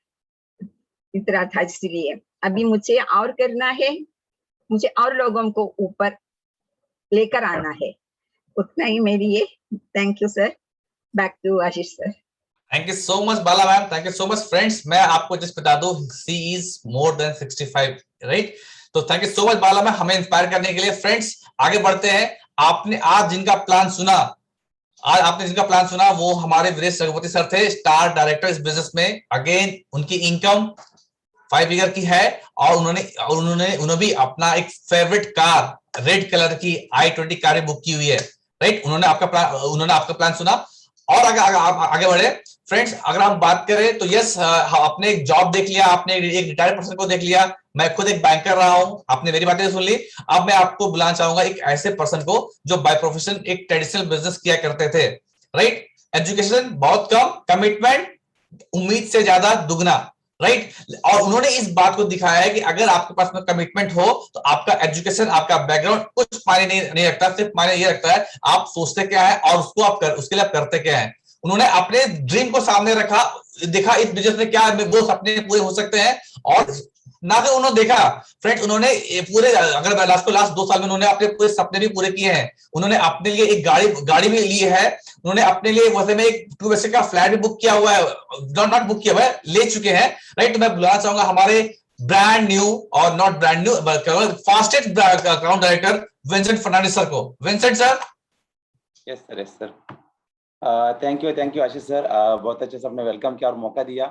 इतना था, इसलिए अभी मुझे और करना है, मुझे और लोगों को ऊपर लेकर आना है। उतना ही मेरी ये। Thank you sir. Back to Ashish sir. Thank you so much Bala ma'am, thank you so much. Friends, मैं आपको जस्ट बता दूं, she is more than 65, right? तो thank you so much Bala ma'am, हमें इंस्पायर करने के लिए। फ्रेंड्स, आगे बढ़ते हैं। आपने आज जिनका प्लान सुना, वो हमारे वीरेश रघुपति सर थे, स्टार डायरेक्टर इस बिजनेस में। अगेन उनकी इनकम 5 फिगर की है, और उन्होंने भी अपना एक फेवरेट कार रेड कलर की i20 कार बुक की हुई है, राइट? उन्होंने आपका प्लान सुना और आगे बढ़े। फ्रेंड्स, अगर हम बात करें तो यस, आपने एक जॉब देख लिया, आपने एक रिटायर्ड पर्सन को देख लिया। मैं खुद एक बैंकर रहा हूं, आपने मेरी बातें सुन ली। अब मैं आपको बुलाना चाहूंगा एक ऐसे पर्सन को जो बाय प्रोफेशन एक ट्रेडिशनल बिजनेस किया करते थे, राइट? एजुकेशन बहुत कम, कमिटमेंट उम्मीद से ज्यादा दुगना, राइट? और उन्होंने इस बात को दिखाया है कि अगर आपके पास में कमिटमेंट हो तो आपका एजुकेशन, आपका बैकग्राउंड कुछ मायने नहीं रखता। सिर्फ मायने ये रखता है आप सोचते क्या है और उसके लिए आप करते क्या है। उन्होंने अपने ड्रीम को सामने रखा, देखा इस बिजनेस में क्या वो सपने पूरे हो सकते हैं, और ना कि उन्होंने देखा। फ्रेंड्स, उन्होंने पूरे, अगर लास्ट 2 साल में उन्होंने अपने पूरे सपने भी पूरे किए हैं। उन्होंने अपने लिए एक गाड़ी भी ली है। उन्होंने अपने लिए वैसे में एक 2 BHK का फ्लैट भी बुक किया हुआ है, नॉट बुक किया हुआ है, ले चुके हैं, राइट। तो मैं बुलाना चाहूंगा हमारे ब्रांड न्यू और not brand new, fastest account director Vincent Fernandes sir को। Vincent sir. Yes sir. Thank you Ashish sir, बहुत अच्छे से आपने वेलकम किया और मौका दिया।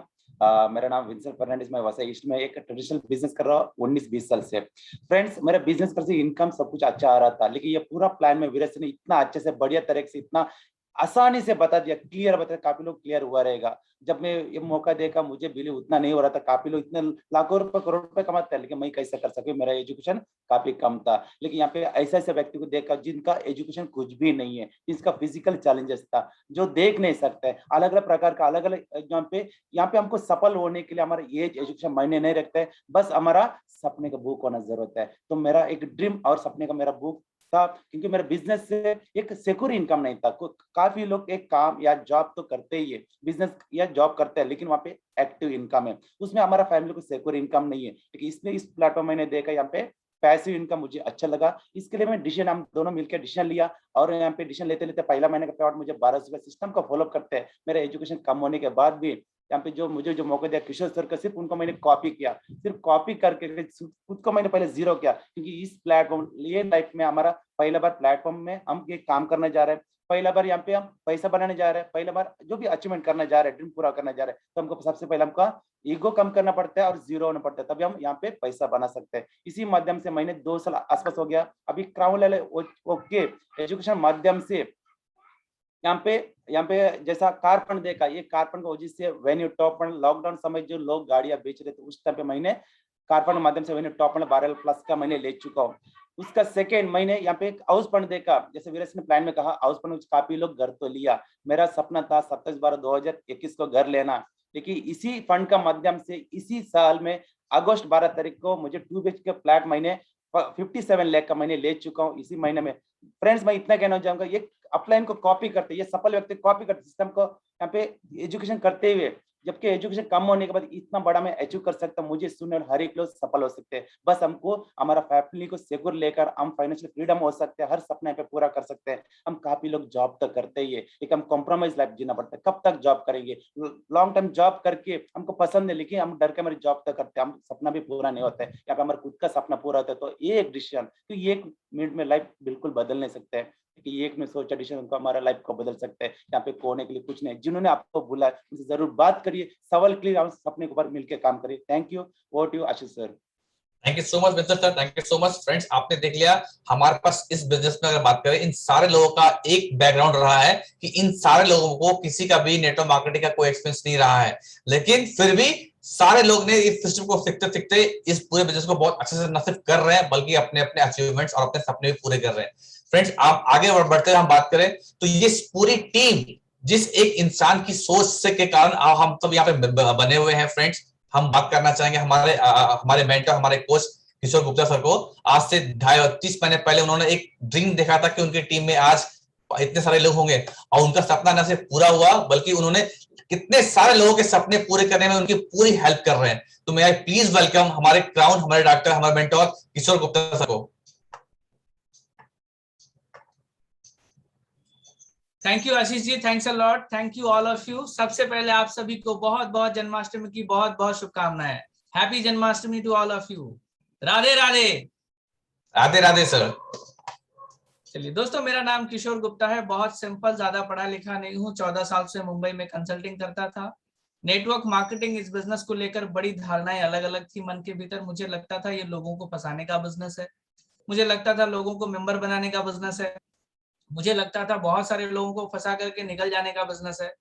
मेरा नाम विंसेंट फर्नांडिस, मैं वसई ईस्ट में एक ट्रेडिशनल बिजनेस कर रहा हूँ 19-20 साल से। फ्रेंड्स, मेरा बिजनेस कर से इनकम सब कुछ अच्छा आ रहा था, लेकिन ये पूरा प्लान में वीरेश ने इतना अच्छे से बढ़िया तरीके से इतना आसानी से बता दिया, क्लियर बता दिया, काफी लोग क्लियर हुआ रहेगा। जब मैं ये मौका देखा, मुझे बिलीव उतना नहीं हो रहा था। काफी लोग इतने लाखों रुपए करोड़ रुपए कमाते हैं, लेकिन मैं कैसे कर सकूं, मेरा एजुकेशन काफी कम था। लेकिन यहाँ पे ऐसे व्यक्ति को देखा जिनका एजुकेशन कुछ भी नहीं है, जिसका फिजिकल चैलेंजेस था, जो देख नहीं सकते, अलग अलग प्रकार का अलग अलग यहाँ पे हमको सफल होने के लिए हमारा एज एजुकेशन मायने नहीं रखता है, बस हमारा सपने का बुक होना जरूरत है। तो मेरा एक ड्रीम और सपने का मेरा बुक था, क्योंकि मेरा बिजनेस से एक सिक्योर इनकम नहीं था। काफी लोग एक काम या जॉब तो करते ही है, बिजनेस या जॉब करते हैं, लेकिन वहाँ पे एक्टिव इनकम है, उसमें हमारा फैमिली को सिक्योर इनकम नहीं है। लेकिन इसलिए इस प्लेटफॉर्म मैंने देखा, यहाँ पे पैसिव इनकम मुझे अच्छा लगा। इसके लिए मैं डिसीजन, हम दोनों मिलकर डिसीजन लिया, और यहाँ पे डिसीजन लेते लेते पहला महीने का पेआउट मुझे 1200 रुपये सिस्टम को फॉलो करते हैं। मेरा एजुकेशन कम होने के बाद भी यहाँ पे मुझे जो मौका दिया किशोर सर का, सिर्फ उनको मैंने कॉपी किया, सिर्फ कॉपी करके खुद को मैंने पहले जीरो किया, क्योंकि इस प्लेटफॉर्म ये लाइफ में हमारा पहला बार प्लेटफॉर्म में हम ये काम करने जा रहे हैं, पहला बार यहाँ पे हम पैसा बनाने जा रहे हैं, पहला बार जो भी अचीवमेंट करने जा रहे हैं, ड्रीम पूरा करने जा रहे हैं, तो हमको सबसे पहले हमका ईगो कम करना पड़ता है और जीरो होना पड़ता है, तभी हम यहाँ पे पैसा बना सकते हैं। इसी माध्यम से मैंने 2 साल आसपास हो गया, अभी क्राउन लेवल ओके एजुकेशन माध्यम से यहाँ पे जैसा कार फंड देखा, ये कार फंड का वजह से वेन्यू टॉप फंड लॉकडाउन समय जो लोग गाड़ियां बेच रहे थे, उस टाइम पे मैंने कार फंड माध्यम से वेन्यू टॉप फंड 12 प्लस का मैंने ले चुका हूँ। उसका सेकेंड महीने यहाँ पे एक हाउस फंड देखा, जैसे वीरेश ने प्लान में कहा हाउस फंड काफी लोग घर तो लिया। मेरा सपना था 27/12/2021 को घर लेना, लेकिन इसी फंड का माध्यम से इसी साल में अगस्त 12 तारीख को मुझे 2 BHK फ्लैट महीने 57 लाख का मैंने ले चुका हूँ इसी महीने में। फ्रेंड्स, मैं इतना कहना चाहूंगा, ये अपलाइन को कॉपी करते, ये सफल व्यक्ति कॉपी करते सिस्टम को यहाँ पे एजुकेशन करते हुए, जबकि एजुकेशन कम होने के बाद इतना बड़ा मैं अचीव कर सकता हूँ। मुझे सुनने और हर एक लोग सफल हो सकते हैं, बस हमको हमारा फैमिली को सिक्योर लेकर हम फाइनेंशियल फ्रीडम हो सकते हैं, हर सपने पे पूरा कर सकते हैं। हम काफी लोग जॉब तो करते ही है, एक हम कॉम्प्रोमाइज लाइफ जीना पड़ता है। कब तक जॉब करेंगे, लॉन्ग टर्म जॉब करके हमको पसंद है, लेकिन हम डर के हमारी जॉब तो करते हैं, हम सपना भी पूरा नहीं होता है, यहाँ पे हमारा खुद का सपना पूरा होता है। तो ये एक डिसीजन, तो ये 1 मिनट में लाइफ बिल्कुल बदल नहीं सकते हैं, कि एक में सोचा डिसीजन उनको हमारा लाइफ को बदल सकते हैं। यहाँ पे कोने के लिए कुछ नहीं, जिन्होंने आपको बोला उनसे जरूर बात करिए, सवाल क्लियर, हम सपने के ऊपर मिलकर काम करिए। Thank you, over to you Ashish sir. Thank you so much Vincent sir, thank you so much. Friends, आपने देख लिया हमारे पास इस बिजनेस में अगर बात करें, इन सारे लोगों का एक बैकग्राउंड रहा है कि इन सारे लोगों को किसी का भी नेटवर्क मार्केटिंग का कोई एक्सपीरियंस नहीं रहा है, लेकिन फिर भी सारे लोग ने इस सिस्टम को सीखते सीखते इस पूरे बिजनेस को बहुत अच्छे से न सिर्फ कर रहे हैं, बल्कि अपने अपने अचीवमेंट्स और अपने सपने भी पूरे कर रहे हैं। फ्रेंड्स, आप आगे बढ़ते हम बात करें तो ये पूरी टीम जिस एक इंसान की सोच से के कारण हम सब यहाँ पे बने हुए हैं। फ्रेंड्स, हम बात करना चाहेंगे हमारे मेंटर, हमारे कोच किशोर गुप्ता सर को। आज से 30 महीने पहले उन्होंने एक ड्रीम देखा था कि उनकी टीम में आज इतने सारे लोग होंगे, और उनका सपना न सिर्फ पूरा हुआ, बल्कि उन्होंने कितने सारे लोगों के सपने पूरे करने में उनकी पूरी हेल्प कर रहे हैं। तो मैं प्लीज वेलकम हमारे क्राउन, हमारे डॉक्टर, हमारे मेंटर किशोर गुप्ता सर को। Thank you Ashish ji, thanks a lot, thank you all of you. सबसे पहले आप सभी को बहुत बहुत जन्माष्टमी की बहुत बहुत शुभकामनाएं। Happy Janmashtami to all of you. Radhe Radhe. Radhe Radhe sir. चलिए दोस्तों, मेरा नाम किशोर गुप्ता है, बहुत सिंपल, ज्यादा पढ़ा लिखा नहीं हूँ। 14 साल से मुंबई में कंसल्टिंग करता था। नेटवर्क मार्केटिंग इस बिजनेस को लेकर बड़ी धारणाएं अलग अलग थी मन के भीतर। मुझे लगता था ये लोगों को फंसाने का बिजनेस है, मुझे लगता था लोगों को मेंबर बनाने का बिजनेस है, मुझे लगता था बहुत सारे लोगों को फंसा करके निकल जाने का बिजनेस है।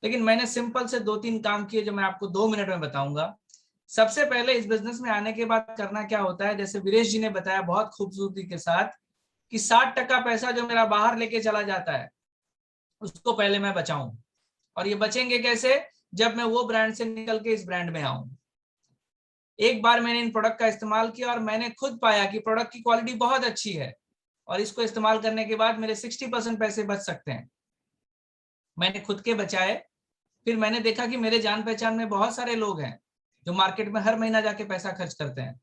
लेकिन मैंने सिंपल से 2-3 काम किए जो मैं आपको 2 मिनट में बताऊंगा। सबसे पहले इस बिजनेस में आने के बाद करना क्या होता है, जैसे वीरेश जी ने बताया बहुत खूबसूरती के साथ कि 60% पैसा जो मेरा बाहर लेके चला जाता है उसको पहले मैं बचाऊं। और ये बचेंगे कैसे, जब मैं वो ब्रांड से निकल के इस ब्रांड में आऊं। एक बार मैंने इन प्रोडक्ट का इस्तेमाल किया और मैंने खुद पाया कि प्रोडक्ट की क्वालिटी बहुत अच्छी है, और इसको इस्तेमाल करने के बाद मेरे 60% पैसे बच सकते हैं। मैंने खुद के बचाए। फिर मैंने देखा कि मेरे जान पहचान में बहुत सारे लोग हैं जो मार्केट में हर महीना जाके पैसा खर्च करते हैं,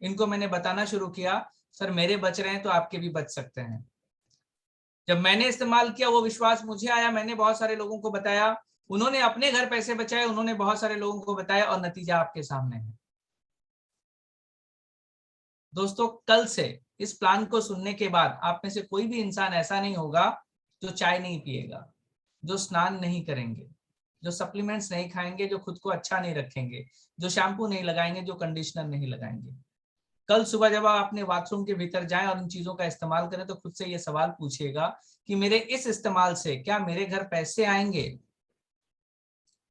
इनको मैंने बताना शुरू किया, सर मेरे बच रहे हैं तो आपके भी बच सकते हैं। जब मैंने इस्तेमाल किया, वो विश्वास मुझे आया, मैंने बहुत सारे लोगों को बताया, उन्होंने अपने घर पैसे बचाए, उन्होंने बहुत सारे लोगों को बताया, और नतीजा आपके सामने है। दोस्तों, कल से इस प्लान को सुनने के बाद आप में से कोई भी इंसान ऐसा नहीं होगा जो चाय नहीं पिएगा, जो स्नान नहीं करेंगे, जो सप्लीमेंट्स नहीं खाएंगे, जो खुद को अच्छा नहीं रखेंगे, जो शैम्पू नहीं लगाएंगे, जो कंडीशनर नहीं लगाएंगे। कल सुबह जब आप अपने बाथरूम के भीतर जाएं और इन चीजों का इस्तेमाल करें, तो खुद से ये सवाल पूछिएगा कि मेरे इस इस्तेमाल से क्या मेरे घर पैसे आएंगे?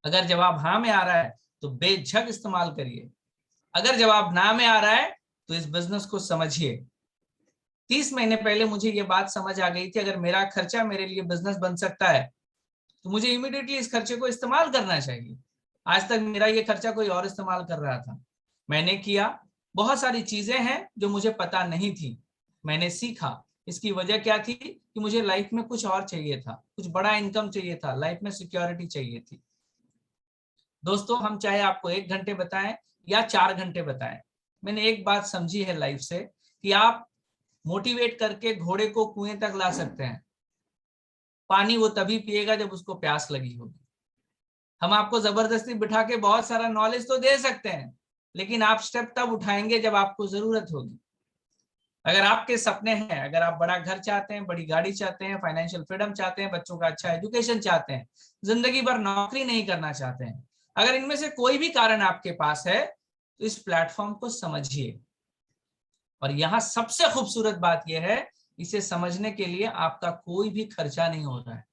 अगर जवाब हाँ में आ रहा है तो बेझक इस्तेमाल करिए। अगर जवाब ना में आ रहा है तो इस बिजनेस को समझिए। 30 महीने पहले मुझे ये बात समझ आ गई थी, अगर मेरा खर्चा मेरे लिए बिजनेस बन सकता है तो मुझे इमीडिएटली इस खर्चे को इस्तेमाल करना चाहिए। आज तक मेरा ये खर्चा कोई और इस्तेमाल कर रहा था, मैंने किया। बहुत सारी चीजें हैं जो मुझे पता नहीं थी, मैंने सीखा। इसकी वजह क्या थी कि मुझे लाइफ में कुछ और चाहिए था, कुछ बड़ा इनकम चाहिए था, लाइफ में सिक्योरिटी चाहिए थी। दोस्तों, हम चाहे आपको 1 घंटे बताएं या 4 घंटे बताएं, मैंने एक बात समझी है लाइफ से कि आप मोटिवेट करके घोड़े को कुएं तक ला सकते हैं, पानी वो तभी पिएगा जब उसको प्यास लगी होगी। हम आपको जबरदस्ती बिठा के बहुत सारा नॉलेज तो दे सकते हैं, लेकिन आप स्टेप तब उठाएंगे जब आपको जरूरत होगी। अगर आपके सपने हैं, अगर आप बड़ा घर चाहते हैं, बड़ी गाड़ी चाहते हैं, फाइनेंशियल फ्रीडम चाहते हैं, बच्चों का अच्छा एजुकेशन चाहते हैं, जिंदगी भर नौकरी नहीं करना चाहते हैं, अगर इनमें से कोई भी कारण आपके पास है तो इस प्लेटफॉर्म को समझिए। और यहाँ सबसे खूबसूरत बात यह है, इसे समझने के लिए आपका कोई भी खर्चा नहीं हो रहा है।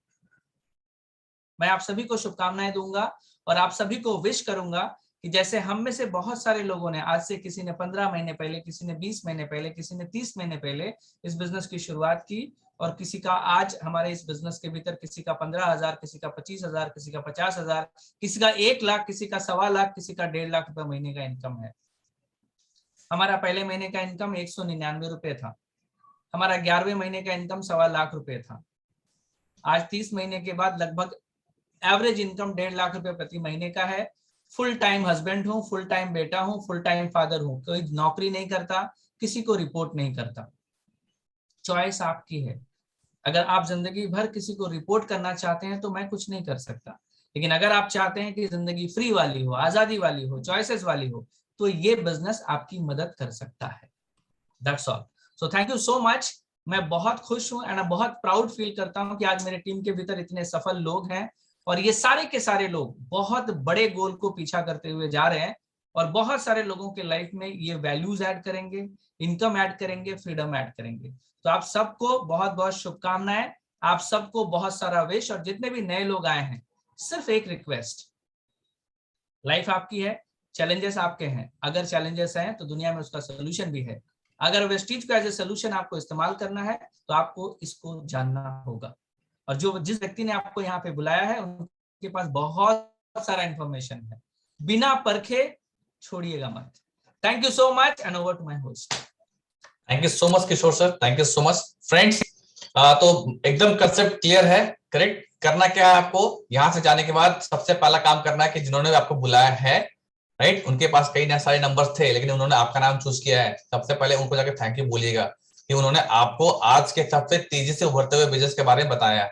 मैं आप सभी को शुभकामनाएं दूंगा और आप सभी को विश करूंगा कि जैसे हम में से बहुत सारे लोगों ने, आज से किसी ने 15 महीने पहले, किसी ने 20 महीने पहले, किसी ने 30 महीने पहले इस बिजनेस की शुरुआत की, और किसी का आज हमारे इस बिजनेस के भीतर किसी का 15,000, किसी का 25,000, किसी का 50,000, किसी का 1 लाख, किसी का 1.25 लाख, किसी का 1.5 लाख रुपए महीने का इनकम है। हमारा पहले महीने का इनकम 199 रुपए था, हमारा 11वें महीने का इनकम 1.25 लाख रुपए था। आज 30 महीने के बाद लगभग एवरेज इनकम 1.5 लाख रुपए प्रति महीने का है। फुल टाइम हस्बैंड हूँ, फुल टाइम बेटा हूँ, फुल टाइम फादर हूँ, कोई नौकरी नहीं करता, किसी को रिपोर्ट नहीं करता। चॉइस आपकी है। अगर आप जिंदगी भर किसी को रिपोर्ट करना चाहते हैं तो मैं कुछ नहीं कर सकता, लेकिन अगर आप चाहते हैं कि जिंदगी फ्री वाली हो, आजादी वाली हो, चॉइसेस वाली हो, तो ये बिजनेस आपकी मदद कर सकता है। That's all. So thank you so much. मैं बहुत खुश हूं एंड बहुत प्राउड फील करता हूं कि आज मेरे टीम के भीतर इतने सफल लोग हैं, और ये सारे के सारे लोग बहुत बड़े गोल को पीछा करते हुए जा रहे हैं, और बहुत सारे लोगों के लाइफ में ये वैल्यूज ऐड करेंगे, इनकम ऐड करेंगे, फ्रीडम ऐड करेंगे। तो आप सबको बहुत बहुत शुभकामनाएं, आप सबको बहुत सारा विश। और जितने भी नए लोग आए हैं, सिर्फ एक रिक्वेस्ट, लाइफ आपकी है, चैलेंजेस आपके हैं। अगर चैलेंजेस हैं तो दुनिया में उसका सोल्यूशन भी है। अगर वेस्टीज को एज ए सोल्यूशन आपको इस्तेमाल करना है तो आपको इसको जानना होगा। और जिस व्यक्ति ने आपको यहाँ पे बुलाया है, उनके पास बहुत सारा इंफॉर्मेशन है, बिना परखे छोड़िएगा मत। Thank you so much and over to my host. Thank you so much Kishore sir, thank you so much friends. तो एकदम कंसेप्ट क्लियर है, करेक्ट। करना क्या है आपको, यहाँ से जाने के बाद सबसे पहला काम करना है कि जिन्होंने आपको बुलाया है, राइट, उनके पास कई सारे नंबर्स थे, लेकिन उन्होंने आपका नाम चूज किया है। सबसे पहले उनको जाकर थैंक यू बोलिएगा कि उन्होंने आपको आज के सबसे तेजी से उभरते हुए बिजनेस के बारे में बताया,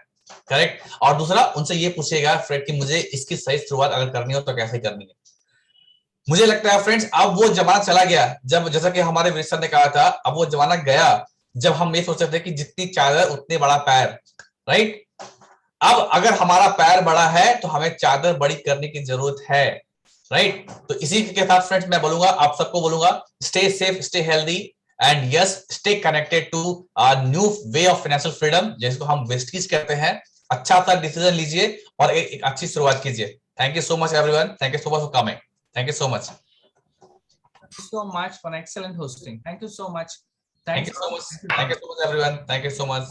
करेक्ट। और दूसरा, उनसे ये पूछिएगा फ्रेंड कि मुझे इसकी सही शुरुआत अगर करनी हो तो कैसे करनी है। मुझे लगता है फ्रेंड्स, अब वो जमाना चला गया जब, जैसा कि हमारे वीर सर ने कहा था, अब वो जमाना गया जब हम ये सोचते थे कि जितनी चादर उतने बड़ा पैर, राइट। अब अगर हमारा पैर बड़ा है तो हमें चादर बड़ी करने की जरूरत है, राइट। तो इसी के साथ फ्रेंड्स मैं बोलूंगा, आप सबको बोलूंगा, stay safe, stay healthy and yes, stay connected to new way of financial freedom, जिसको हम वेस्टीज कहते हैं। अच्छा सा डिसीजन लीजिए और एक अच्छी शुरुआत कीजिए। Thank you so much everyone, thank you so much for coming, thank you so much, Thank you so much for excellent hosting. Thank you so much. thank you so much everyone, thank you so much.